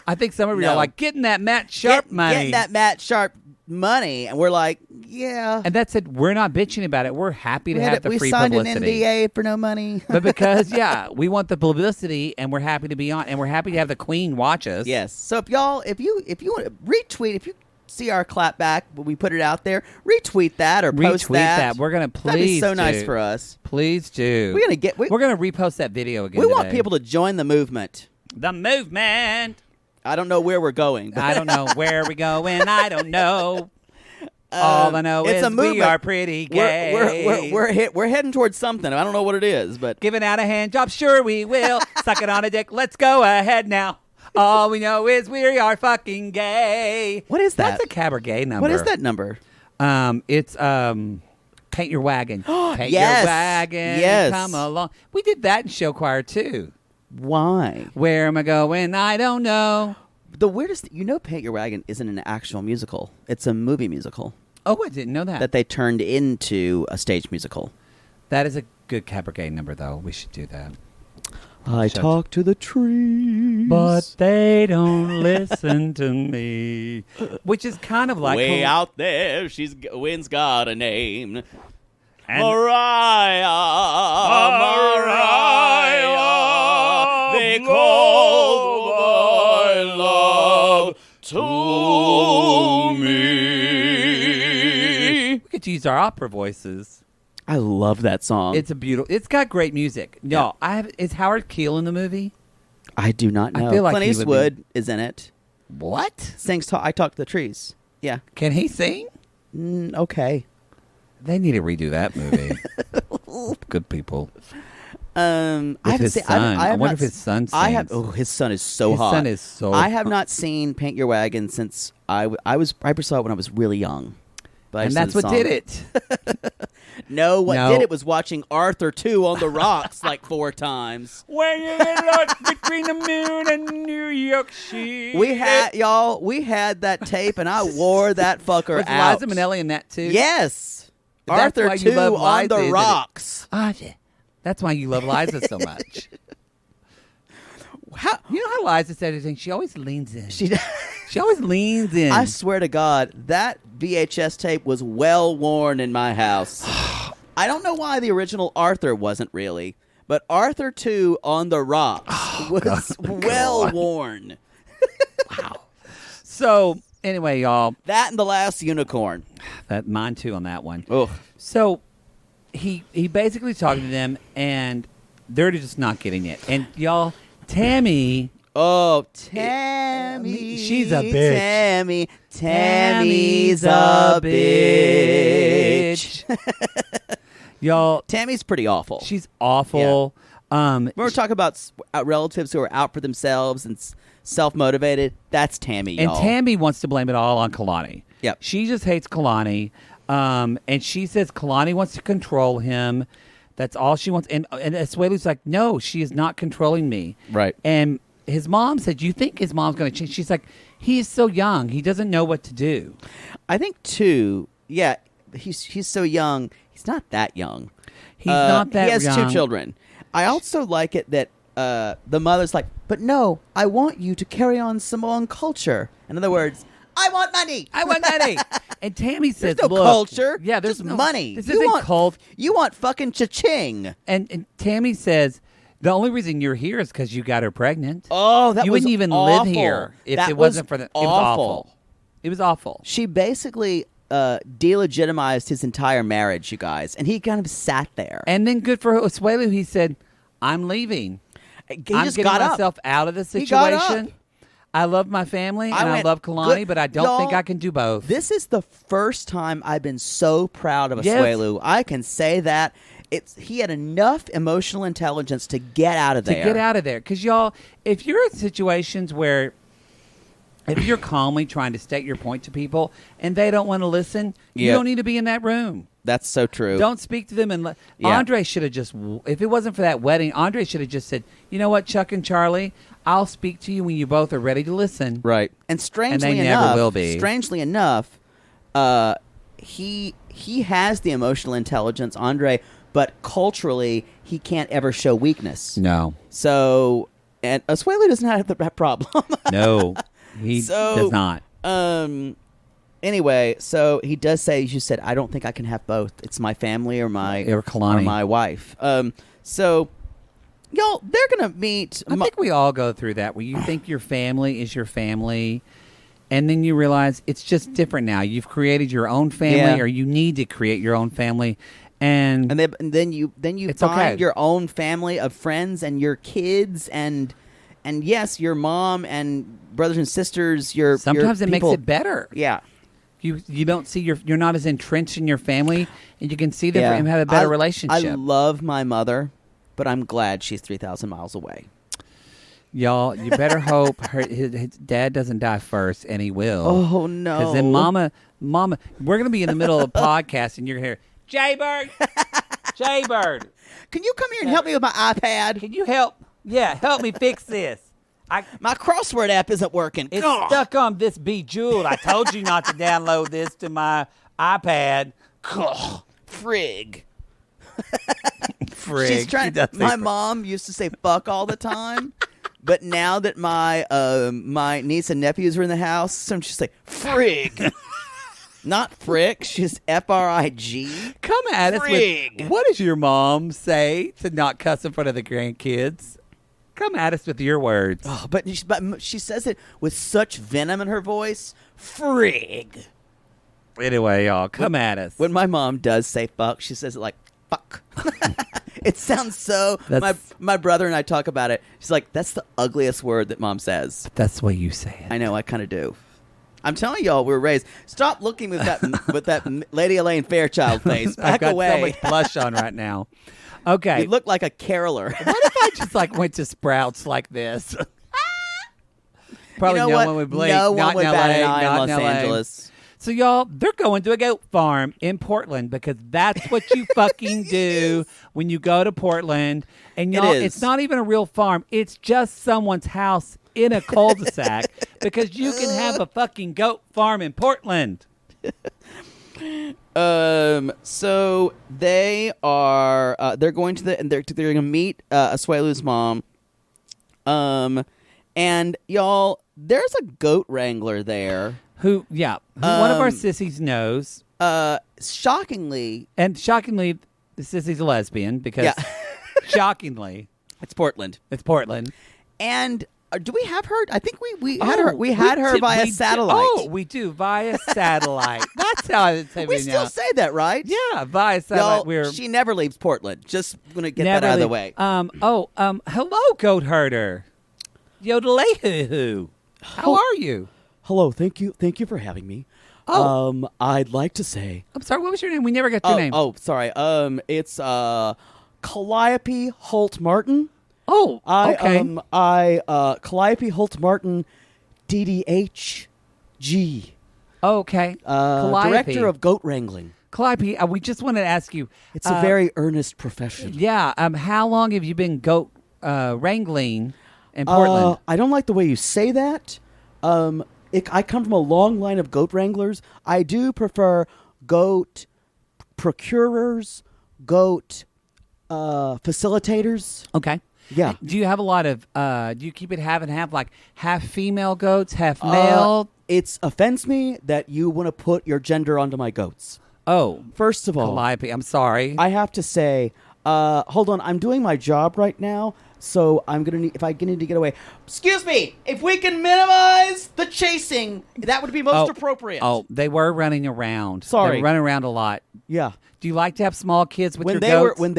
I think some of you are like, getting that Matt Sharp money. Getting that Matt Sharp money. And we're like, yeah. And that's it. We're not bitching about it. We're happy to have the free publicity. We signed an NDA for no money. But because, we want the publicity, and we're happy to be on, and we're happy to have the Queen watch us. Yes. So if you want to retweet, if you see our clap back when we put it out there, retweet that or post that. We're gonna please. That'd be so do. nice for us. Please do. We're gonna repost that video again. We want people to join the movement. The movement. I don't know where we're going. I don't know where we're going. I don't know. All I know is we are pretty gay. We're heading towards something. I don't know what it is, but giving out a hand job, sure we will. Suck it on a dick. Let's go ahead now. All we know is we are fucking gay. What is that? That's a cabaret number. What is that number? It's Paint Your Wagon. Paint Yes. Your Wagon. Yes. Come along. We did that in show choir too. Why? Where am I going? I don't know. The weirdest, Paint Your Wagon isn't an actual musical. It's a movie musical. Oh, I didn't know that. That they turned into a stage musical. That is a good cabaret number, though. We should do that. I talk to the trees. But they don't listen to me. Which is kind of like... Way out there, wind's got a name. And Mariah, they call my love to me. we get to use our opera voices. I love that song. It's got great music. No, is Howard Keel in the movie? I do not know. I feel like Clint he would Eastwood is in it. What? Sings I Talk to the Trees. Yeah. Can he sing? Okay. They need to redo that movie. Good people. I haven't his seen. son. I wonder not if his son I have. sings. Oh, his son is so His hot. son is so I have hot. not seen Paint Your Wagon since I saw it when I was really young. But I And just know that's the what song. did it. No, what No. did it was watching Arthur 2 on the rocks like 4 times. When you're lost between the moon and New York City. We had that tape, and I wore that fucker Was out. Liza Minnelli in that too? Yes, That's Arthur why you 2 love on Liza, the isn't it? rocks. Ah, yeah. That's why you love Liza so much. How, You know how Liza said everything? She always leans in. she, She always leans in. I swear to God, that VHS tape was well worn in my house. I don't know why the original Arthur wasn't really, but Arthur 2 on the rocks was well worn. Wow. So anyway, y'all, That and The Last Unicorn. that mine too on that one. Ugh. So he basically talking to them, and they're just not getting it. And y'all, Tammy. Oh, Tammy. She's a bitch. Tammy's a bitch. Y'all, Tammy's pretty awful. she's awful. When we're talking about relatives who are out for themselves and self-motivated, that's Tammy, And y'all. Tammy wants to blame it all on Kalani. Yep. She just hates Kalani. And she says Kalani wants to control him. That's all she wants. And Asuelu's like, no, she is not controlling me. Right. And his mom said, you think his mom's going to change? She's like, he is so young. He doesn't know what to do. I think, too, yeah, he's so young. He's not that young. He's not that He has young. 2 children. I also like it that the mother's like, but no, I want you to carry on Samoan culture. In other words, I want money. I want money. And Tammy says, There's no look. culture. Yeah, there's just no money. This you isn't want, cult. You want fucking cha-ching. And Tammy says, the only reason you're here is because you got her pregnant. Oh, that you was wouldn't even awful. live here if That it wasn't for the. It was awful. awful. It was awful. She basically delegitimized his entire marriage, you guys, and he kind of sat there. And then good for Asuelu, he said, I'm leaving. He I'm just getting got up. myself out of the He got up. situation. I love my family and I went, love Kalani, good- but I don't think y'all, I can do both. This is the first time I've been so proud of Yes. Asuelu. I can say that. He had enough emotional intelligence to get out of there. To get out of there. Because, y'all, if you're in situations where if you're calmly trying to state your point to people and they don't want to listen, you Yep. don't need to be in that room. That's so true. Don't speak to them. And Yeah. Andrei should have just, if it wasn't for that wedding, Andrei should have just said, you know what, Chuck and Charlie, I'll speak to you when you both are ready to listen. Right. And strangely And they enough, never will be. Strangely enough, he has the emotional intelligence, Andrei, but culturally he can't ever show weakness. No. So, and Asuelu doesn't have that problem. No. He So, does not. Anyway, so he does say, as you said, I don't think I can have both. It's my family or Kalani. my wife. So, y'all, they're gonna meet. I think we all go through that where you think your family is your family, and then you realize it's just different now. You've created your own family, Yeah. or you need to create your own family, and then you It's find okay. your own family of friends and your kids and yes, your mom and brothers and sisters. sometimes your it makes people. it better. Yeah. You don't see you're not as entrenched in your family, and you can see them Yeah. and have a better relationship. I love my mother, but I'm glad she's 3,000 miles away. Y'all, you better hope his dad doesn't die first, and he will. Oh, no. Because then Mama, we're gonna be in the middle of a podcast, and you're gonna hear Jaybird, Jaybird, Can you come here and help me with my iPad? can you help? Yeah, help me fix this. My crossword app isn't working. It's Ugh. stuck on this Bejeweled. I told you not to download this to my iPad. Ugh. Frig. frig. She's trying. My mom used to say "fuck" all the time, but now that my niece and nephews are in the house, sometimes she's like "frig," not frick. She's FRIG. Come at us Frig. with what does your mom say to not cuss in front of the grandkids? Come at us with your words. Oh, but she says it with such venom in her voice. Frig. Anyway, y'all, come at us. When my mom does say "fuck," she says it like "fuck." It sounds so. My brother and I talk about it. She's like, "That's the ugliest word that mom says." That's the way you say it. I know. I kind of do. I'm telling y'all, we were raised. Stop looking with that Lady Elaine Fairchild face. Back I've got away. so much blush on right now. Okay. You look like a caroler. What if I just went to Sprouts like this? Probably You know no what? one would blink. No not one would in bat an LA, eye in not Los LA. Angeles. So y'all, they're going to a goat farm in Portland because that's what you fucking do when you go to Portland. And y'all, is. it's not even a real farm. It's just someone's house in a cul-de-sac because you can have a fucking goat farm in Portland. So they are. They're going to they're going to meet Asuelu's mom. And y'all, there's a goat wrangler there. Who one of our sissies knows. Shockingly, And shockingly, the sissy's a lesbian because shockingly, it's Portland. it's Portland. And do we have her? I think we had her. We had her via satellite. Oh, we do via satellite. That's how I say we it still now. say that, right? Yeah, via satellite. Y'all, she never leaves Portland. Just gonna get that out of the way. Hello, goat herder. Yodelee-hoo-hoo. How are you? Hello, thank you for having me. Oh. I'd like to say. I'm sorry. What was your name? We never got your name. Oh, sorry. It's Calliope Holt Martin. Oh, okay. Calliope Holt Martin, DDHG. Okay. Calliope. Director of Goat Wrangling. Calliope. We just wanted to ask you. It's a very earnest profession. Yeah. How long have you been goat wrangling in Portland? I don't like the way you say that. I come from a long line of goat wranglers. I do prefer goat procurers, goat facilitators. Okay. Yeah. Do you have a lot of? Do you keep it half and half, like half female goats, half male? It offends me that you want to put your gender onto my goats. Oh, First of all, Calliope, I'm sorry. I have to say, hold on, I'm doing my job right now, so I'm gonna need, if I need to get away. Excuse me, if we can minimize the chasing, that would be most appropriate. Oh, they were running around. Sorry. They were running around a lot. Yeah. Do you like to have small kids with When your they goats? when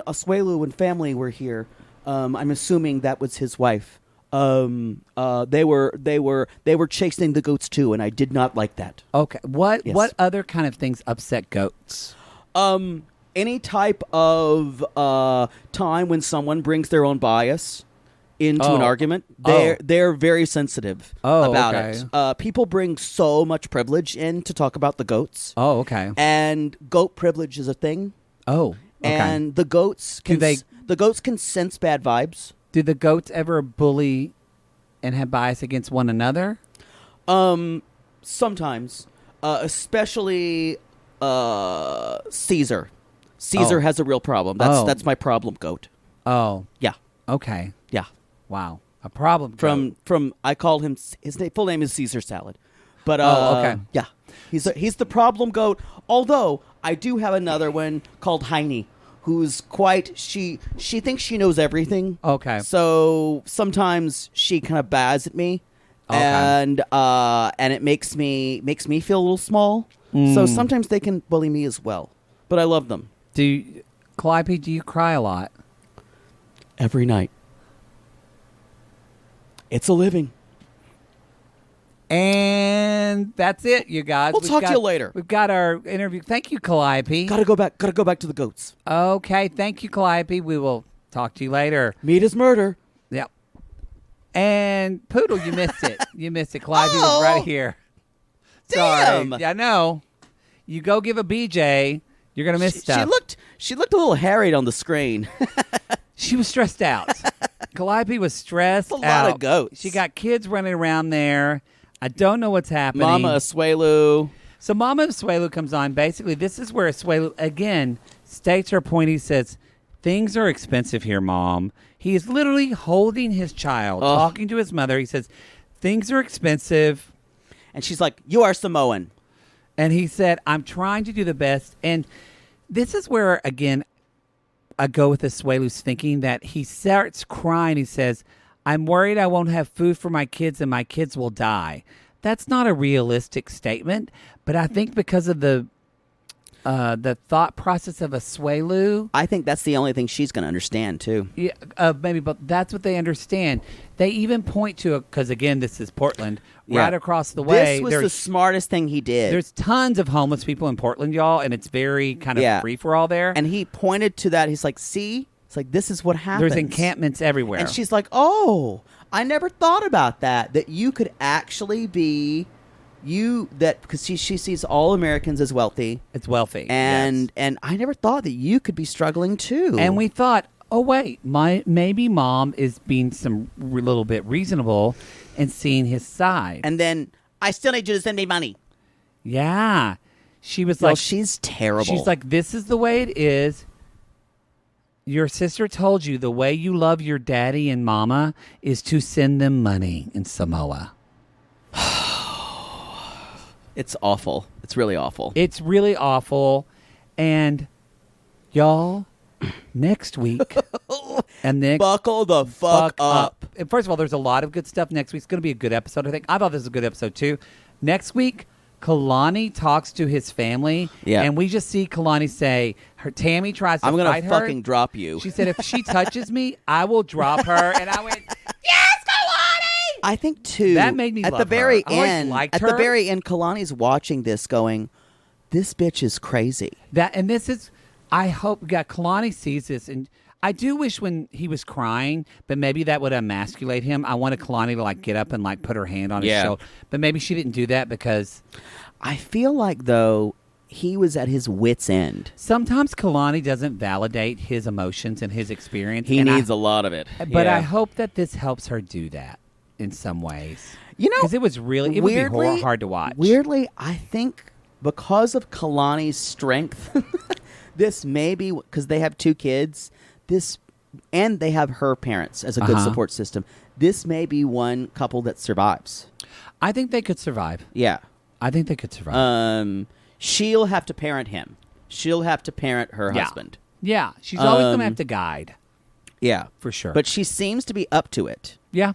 Asuelu and family were here, I'm assuming that was his wife. They were chasing the goats too, and I did not like that. Okay. What Yes. other kind of things upset goats? Any type of time when someone brings their own bias into an argument, they're very sensitive about okay. it. People bring so much privilege in to talk about the goats. Oh, okay. And goat privilege is a thing. Oh, okay. And the goats can sense bad vibes. Do the goats ever bully and have bias against one another? Sometimes, especially Caesar. Caesar has a real problem. That's my problem goat. Oh, Yeah, okay. yeah. Wow, a problem goat. From I call him full name is Caesar Salad, but okay. Yeah, he's the problem goat. Although I do have another one called Heine, who's quite she thinks she knows everything. Okay. So sometimes she kind of baz at me, Okay. and it makes me feel a little small. So sometimes they can bully me as well, but I love them. Calliope, do you cry a lot? Every night. It's a living. And that's it, you guys. We'll talk to you later. We've got our interview. Thank you, Calliope. Gotta go back to the goats. Okay, thank you, Calliope. We will talk to you later. Meat is murder. Yep. And Poodle, you missed it. You missed it. Calliope was Oh, right here. damn. Sorry. I know. You go give a BJ, you're gonna miss stuff. She looked a little harried on the screen. She was stressed out. Calliope was stressed That's a out. lot of goats. She got kids running around there. I don't know what's happening. Mama Asuelu. So Mama Asuelu comes on. Basically, this is where Asuelu, again, states her point. He says, things are expensive here, Mom. He is literally holding his child, talking to his mother. He says, things are expensive. And she's like, you are Samoan. And he said, I'm trying to do the best. And this is where, again, I go with Asuelu's thinking that he starts crying. He says, I'm worried I won't have food for my kids and my kids will die. That's not a realistic statement, but I think because of the thought process of Asuelu, I think that's the only thing she's going to understand, too. Yeah, maybe, but that's what they understand. They even point to, because again, this is Portland, right across the way. This was the smartest thing he did. There's tons of homeless people in Portland, y'all, and it's very kind of free for all there. And he pointed to that. He's like, see? It's like, this is what happens. There's encampments everywhere. And she's like, oh, I never thought about that. That you could actually be because she sees all Americans as wealthy. It's wealthy. And I never thought that you could be struggling too. And we thought, oh, wait, maybe Mom is being some little bit reasonable and seeing his side. And then, I still need you to send me money. Yeah. She was like, she's terrible. She's like, this is the way it is. Your sister told you the way you love your daddy and mama is to send them money in Samoa. It's awful. It's really awful. It's really awful. And y'all, next week and next buckle the fuck up. And first of all, there's a lot of good stuff next week. It's going to be a good episode, I think. I thought this was a good episode too. Next week, Kalani talks to his family, and we just see Kalani say, Tammy tries to fight her. I'm going to fucking drop you. She said, if she touches me, I will drop her. And I went, yes, Kalani! I think, too, that made me at love the very her. end, Liked at her. the very end, Kalani's watching this going, this bitch is crazy. And this is, I hope, Kalani sees this, and I do wish when he was crying, but maybe that would emasculate him. I wanted Kalani to like get up and like put her hand on his shoulder, but maybe she didn't do that because I feel like though he was at his wit's end. Sometimes Kalani doesn't validate his emotions and his experience. He needs a lot of it. But I hope that this helps her do that in some ways. You know, because it was really would be hard to watch. Weirdly, I think because of Kalani's strength, this may be because they have 2 kids. And they have her parents as a good support system. This may be one couple that survives. I think they could survive. Yeah. I think they could survive. She'll have to parent him. She'll have to parent her husband. Yeah. She's always going to have to guide. Yeah. For sure. But she seems to be up to it. Yeah.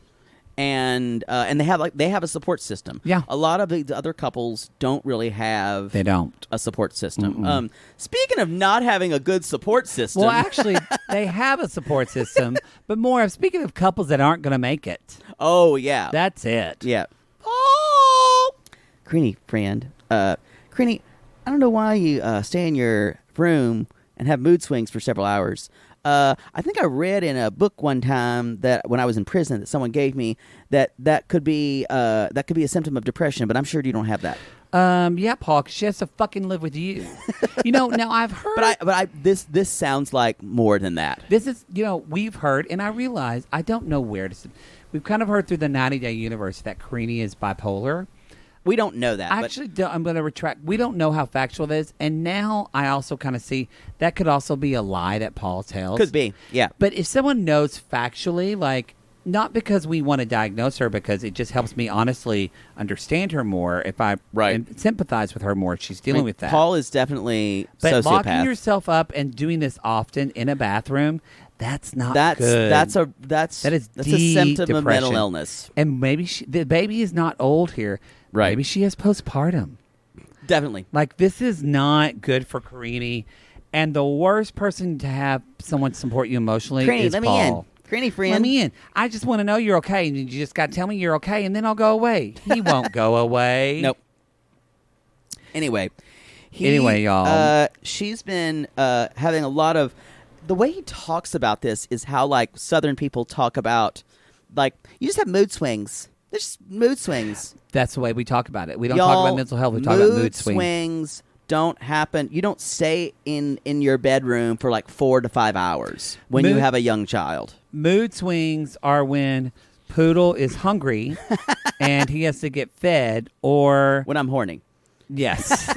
And they have a support system. Yeah. A lot of the other couples don't really have. They don't. A support system. Speaking of not having a good support system. Well, actually, they have a support system, but more of speaking of couples that aren't going to make it. Oh yeah. That's it. Yeah. Oh, Creenie friend. Creenie, I don't know why you stay in your room and have mood swings for several hours. I think I read in a book one time that when I was in prison that someone gave me that could be a symptom of depression, but I'm sure you don't have that. Yeah, Paul, 'cause she has to fucking live with you. Now I've heard. But this sounds like more than that. This is, we've heard, and I realize I don't know where to. We've kind of heard through the 90-Day Universe that Creenie is bipolar. We don't know that. Actually, I'm going to retract. We don't know how factual it is. And now I also kind of see that could also be a lie that Paul tells. Could be, yeah. But if someone knows factually, like, not because we want to diagnose her, because it just helps me honestly understand her more if I sympathize with her more if she's dealing with that. Paul is definitely but sociopath. Locking yourself up and doing this often in a bathroom, that's not good. That's a symptom depression. of mental illness. And maybe the baby is not old here. Right. Maybe she has postpartum. Definitely. Like, this is not good for Creenie. And the worst person to have someone support you emotionally is let Paul. Me in. Creenie, friend. Let me in. I just want to know you're okay. And you just got to tell me you're okay, and then I'll go away. He won't go away. Nope. Anyway, y'all. She's been having a lot of... The way he talks about this is how, like, Southern people talk about, like, you just have mood swings. There's just mood swings. That's the way we talk about it. We don't talk about mental health. We talk about mood swings. Mood swings don't happen. You don't stay in your bedroom for like 4 to 5 hours when you have a young child. Mood swings are when Poodle is hungry and he has to get fed, or when I'm horny. Yes.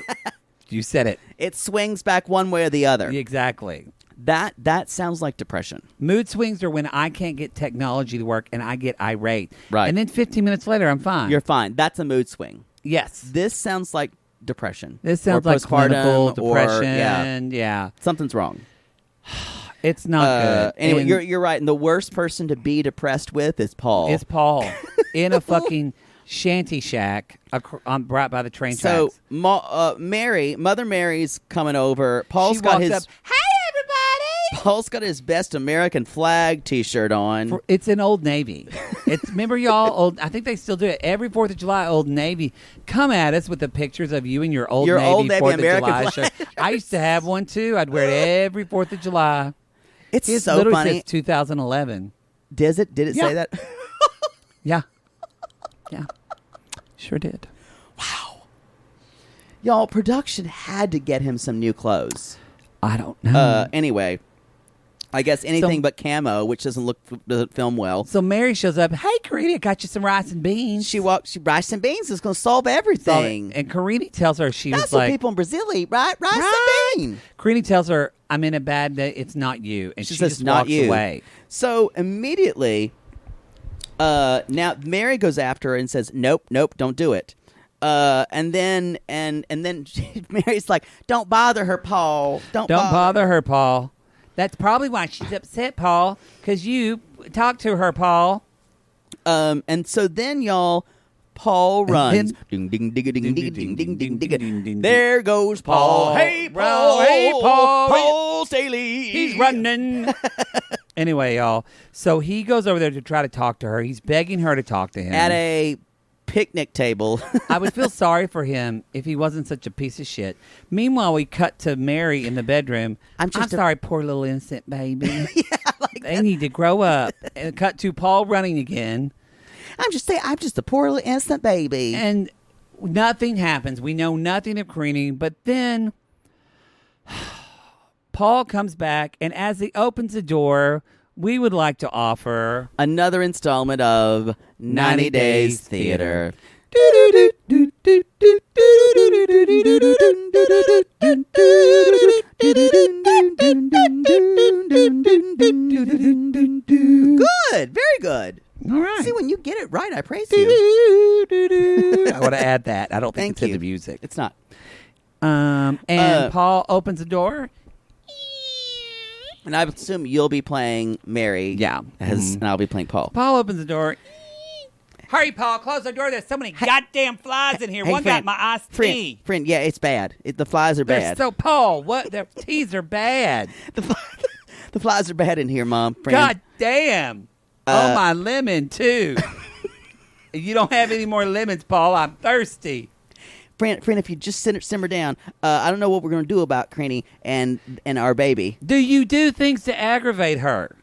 You said it. It swings back one way or the other. Exactly. That sounds like depression. Mood swings are when I can't get technology to work and I get irate. Right. And then 15 minutes later, I'm fine. You're fine. That's a mood swing. Yes. This sounds like depression. This sounds or like clinical postpartum or- depression. Yeah. Something's wrong. It's not good. Anyway, And you're right. And the worst person to be depressed with is Paul. It's Paul in a fucking shanty shack right by the train So tracks. Mother Mary's coming over. She walks up, Hey, everybody! Paul's got his best American flag T-shirt on. It's an Old Navy. Remember y'all, I think they still do it. Every 4th of July, Old Navy, come at us with the pictures of you and your Old Navy Old Navy 4th American of July flag. shirt. I used to have one too. I'd wear it every 4th of July. It's It so literally funny. says 2011. Did it Yeah. say that? Yeah. Yeah. Sure did. Y'all, production had to get him some new clothes. I don't know. Anyway, I guess anything but camo, which doesn't film well. So Mary shows up. Hey, Karina, got you some rice and beans. She rice and beans is going to solve everything. And Karina tells her That's was what like, people in Brazil eat, right? Rice Right. and beans. Karina tells her, I'm in a bad day. It's not you. And she says, just "Not walks you." away. So immediately, now Mary goes after her and says, "Nope, don't do it." And then Mary's like, "Don't bother her, Paul. Don't bother her, Paul. That's probably why she's upset, Paul, because you talked to her, Paul." And so then y'all, Paul runs. then- Ding ding ding ding ding ding ding ding ding ding, ding. ding. There goes Paul. Paul. Hey Paul. Hey, Paul. Paul Staley. He's running. Anyway, y'all. So he goes over there to try to talk to her. He's begging her to talk to him. At a picnic table. I would feel sorry for him if he wasn't such a piece of shit. Meanwhile, we cut to Mary in the bedroom. I'm sorry, poor little innocent baby. They need to grow up. And cut to Paul running again. I'm just a poor little innocent baby. And nothing happens. We know nothing of Creanie. But then Paul comes back, and as he opens the door, we would like to offer Another installment of 90 Days Theater. Good. Very good. All right. See, when you get it right, I praise you. I want to add that. I don't think Thank it's in you. the music. It's not. And Paul opens the door. And I assume you'll be playing Mary. Yeah. And I'll be playing Paul. Paul opens the door. Hurry, Paul, close the door. There's so many goddamn flies in here. Hey, One friend, got my iced tea. Friend, yeah, it's bad. The flies are They're bad. so, Paul, what? Their teas are bad. The flies are bad in here, Mom. Friend. God damn. Oh, my lemon, too. You don't have any more lemons, Paul. I'm thirsty. Friend, if you just simmer down, I don't know what we're going to do about Creanie and our baby. Do you do things to aggravate her?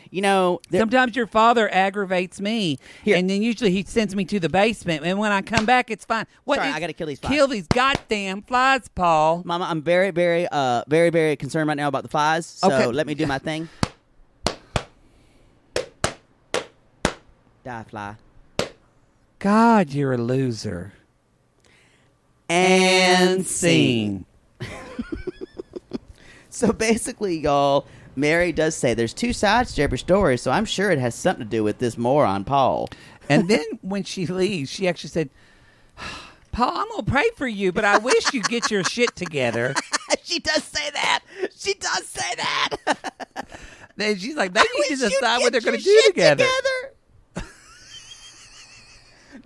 You know, Sometimes your father aggravates me, Here. and then usually he sends me to the basement, and when I come back, it's fine. What Sorry, is- I gotta kill these flies. Kill these goddamn flies, Paul. Mama, I'm very, very, very, very concerned right now about the flies. So Okay. let me do my thing. Die, fly. God, you're a loser. And scene. So basically, y'all, Mary does say there's two sides to every story, so I'm sure it has something to do with this moron, Paul. And then when she leaves, she actually said, Paul, I'm going to pray for you, but I wish you get your shit together. She does say that. She does say that. Then she's like, they need to Wish you'd decide what get they're going to your do shit together.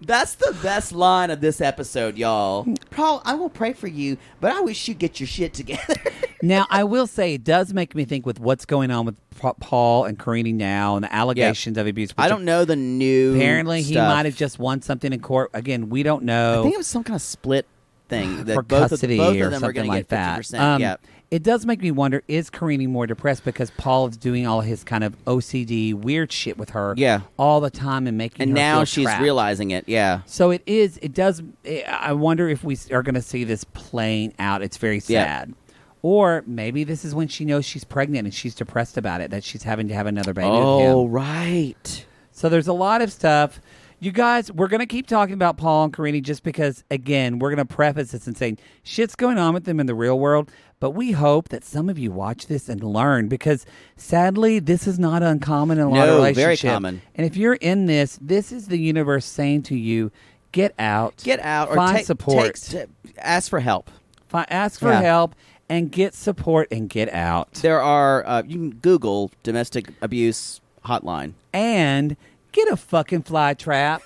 That's the best line of this episode, y'all. Paul, I will pray for you, but I wish you'd get your shit together. Now, I will say it does make me think with what's going on with Paul and Karine now and the allegations of abuse. I don't know the new Apparently, he stuff. might have just won something in court. Again, we don't know. I think it was some kind of split thing that for both custody of or them are something going to like get that. 50%. Yeah. It does make me wonder, is Karine more depressed because Paul is doing all his kind of OCD weird shit with her all the time and making And her now feel she's trapped. realizing it, yeah. So it does, I wonder if we are going to see this playing out. It's very sad. Or maybe this is when she knows she's pregnant and she's depressed about it, that she's having to have another baby with him. Oh, right. So there's a lot of stuff. You guys, we're going to keep talking about Paul and Karini just because, again, we're going to preface this and say shit's going on with them in the real world. But we hope that some of you watch this and learn because, sadly, this is not uncommon in a lot of relationships. Very common. And if you're in this is the universe saying to you, get out. Or find support. Ask for help. Ask for help and get support and get out. There are, you can Google domestic abuse hotline. And get a fucking fly trap.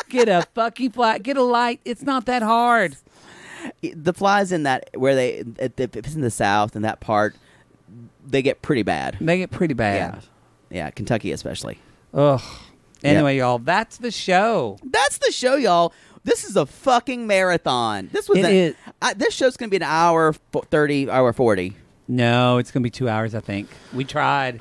Get a fucking fly. Get a light. It's not that hard. The flies in that, where if it's in the South, in that part, they get pretty bad. Yeah, Kentucky especially. Ugh. Anyway, y'all, that's the show. That's the show, y'all. This is a fucking marathon. This show's going to be an hour 30, hour 40. No, it's going to be 2 hours, I think. We tried.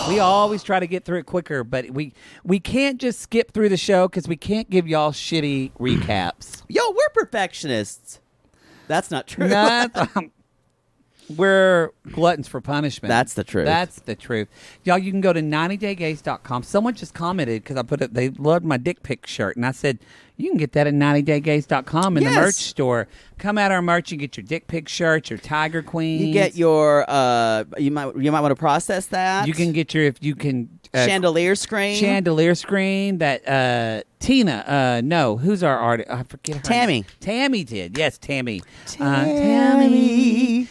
We always try to get through it quicker, but we can't just skip through the show because we can't give y'all shitty recaps. Yo, we're perfectionists. That's not true. We're gluttons for punishment. That's the truth. That's the truth. Y'all, you can go to 90daygays.com. Someone just commented because they loved my dick pic shirt. And I said, you can get that at 90daygays.com in the merch store. Come at our merch and get your dick pic shirts, your tiger queens. You get your, you might want to process that. You can get your, chandelier screen. That Tina, no, who's our artist? I forget her Tammy. name. Tammy did. Yes, Tammy. Tammy's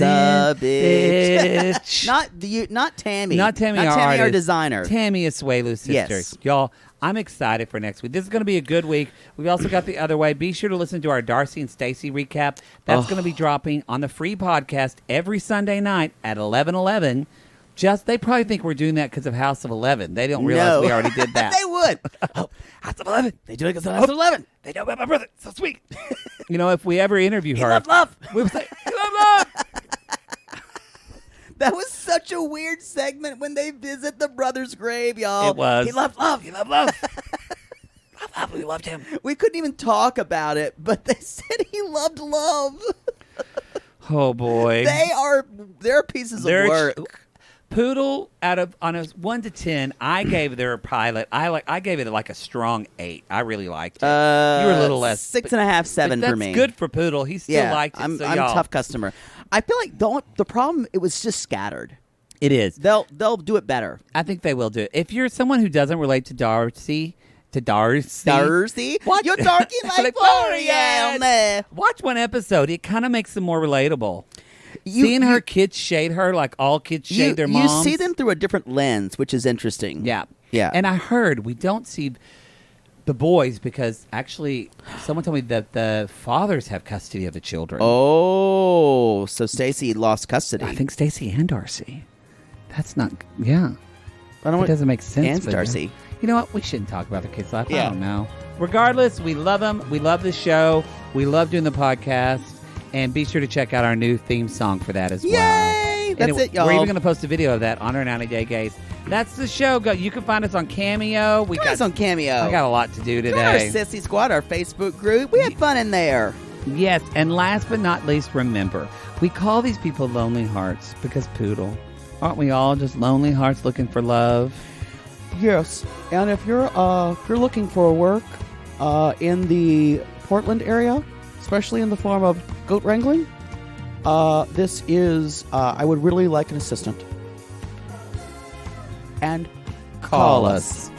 a bitch. Not Tammy. Not Tammy, our designer. Tammy Asuelu's sister. Yes. Y'all, I'm excited for next week. This is going to be a good week. We've also got The Other Way. Be sure to listen to our Darcy and Stacy recap. That's going to be dropping on the free podcast every Sunday night at 11:11. They probably think we're doing that because of House of 11. They don't realize we already did that. They would. House of 11. They do it because of House of 11. They know about my brother. So sweet. If we ever interview her. Love. We would say, he loved love. That was such a weird segment when they visit the brother's grave, y'all. It was. He loved love. He loved love. Love, we loved him. We couldn't even talk about it, but they said he loved love. Oh, boy. They're pieces of work. Poodle, on a 1 to 10, I gave their pilot. I gave it like a strong 8. I really liked it. You were a little less 6.5, 7 for me. That's good for Poodle. He still liked it. I'm so a tough customer. I feel like the problem, it was just scattered. It is. They'll do it better. I think they will do it. If you're someone who doesn't relate to Darcy. You're darky like Florian. Watch one episode. It kind of makes them more relatable. Seeing her kids shade her like all kids shade their moms. You see them through a different lens, which is interesting. Yeah. Yeah. And I heard we don't see the boys because actually someone told me that the fathers have custody of the children. Oh, so Stacy lost custody. I think Stacy and Darcy. That's not, yeah. It doesn't make sense. And Darcy. You know what? We shouldn't talk about the kids' life. Yeah. I don't know. Regardless, we love them. We love the show. We love doing the podcast. And be sure to check out our new theme song for that as well. Yay! That's it, y'all. We're even going to post a video of that on our 90 Day Gays. That's the show. You can find us on Cameo. Find us on Cameo. I got a lot to do today. Join our Sissy Squad, our Facebook group. We had fun in there. Yes, and last but not least, remember, we call these people lonely hearts because Poodle. Aren't we all just lonely hearts looking for love? Yes, and if you're looking for work in the Portland area, especially in the form of goat wrangling, this is, I would really like an assistant. And call us.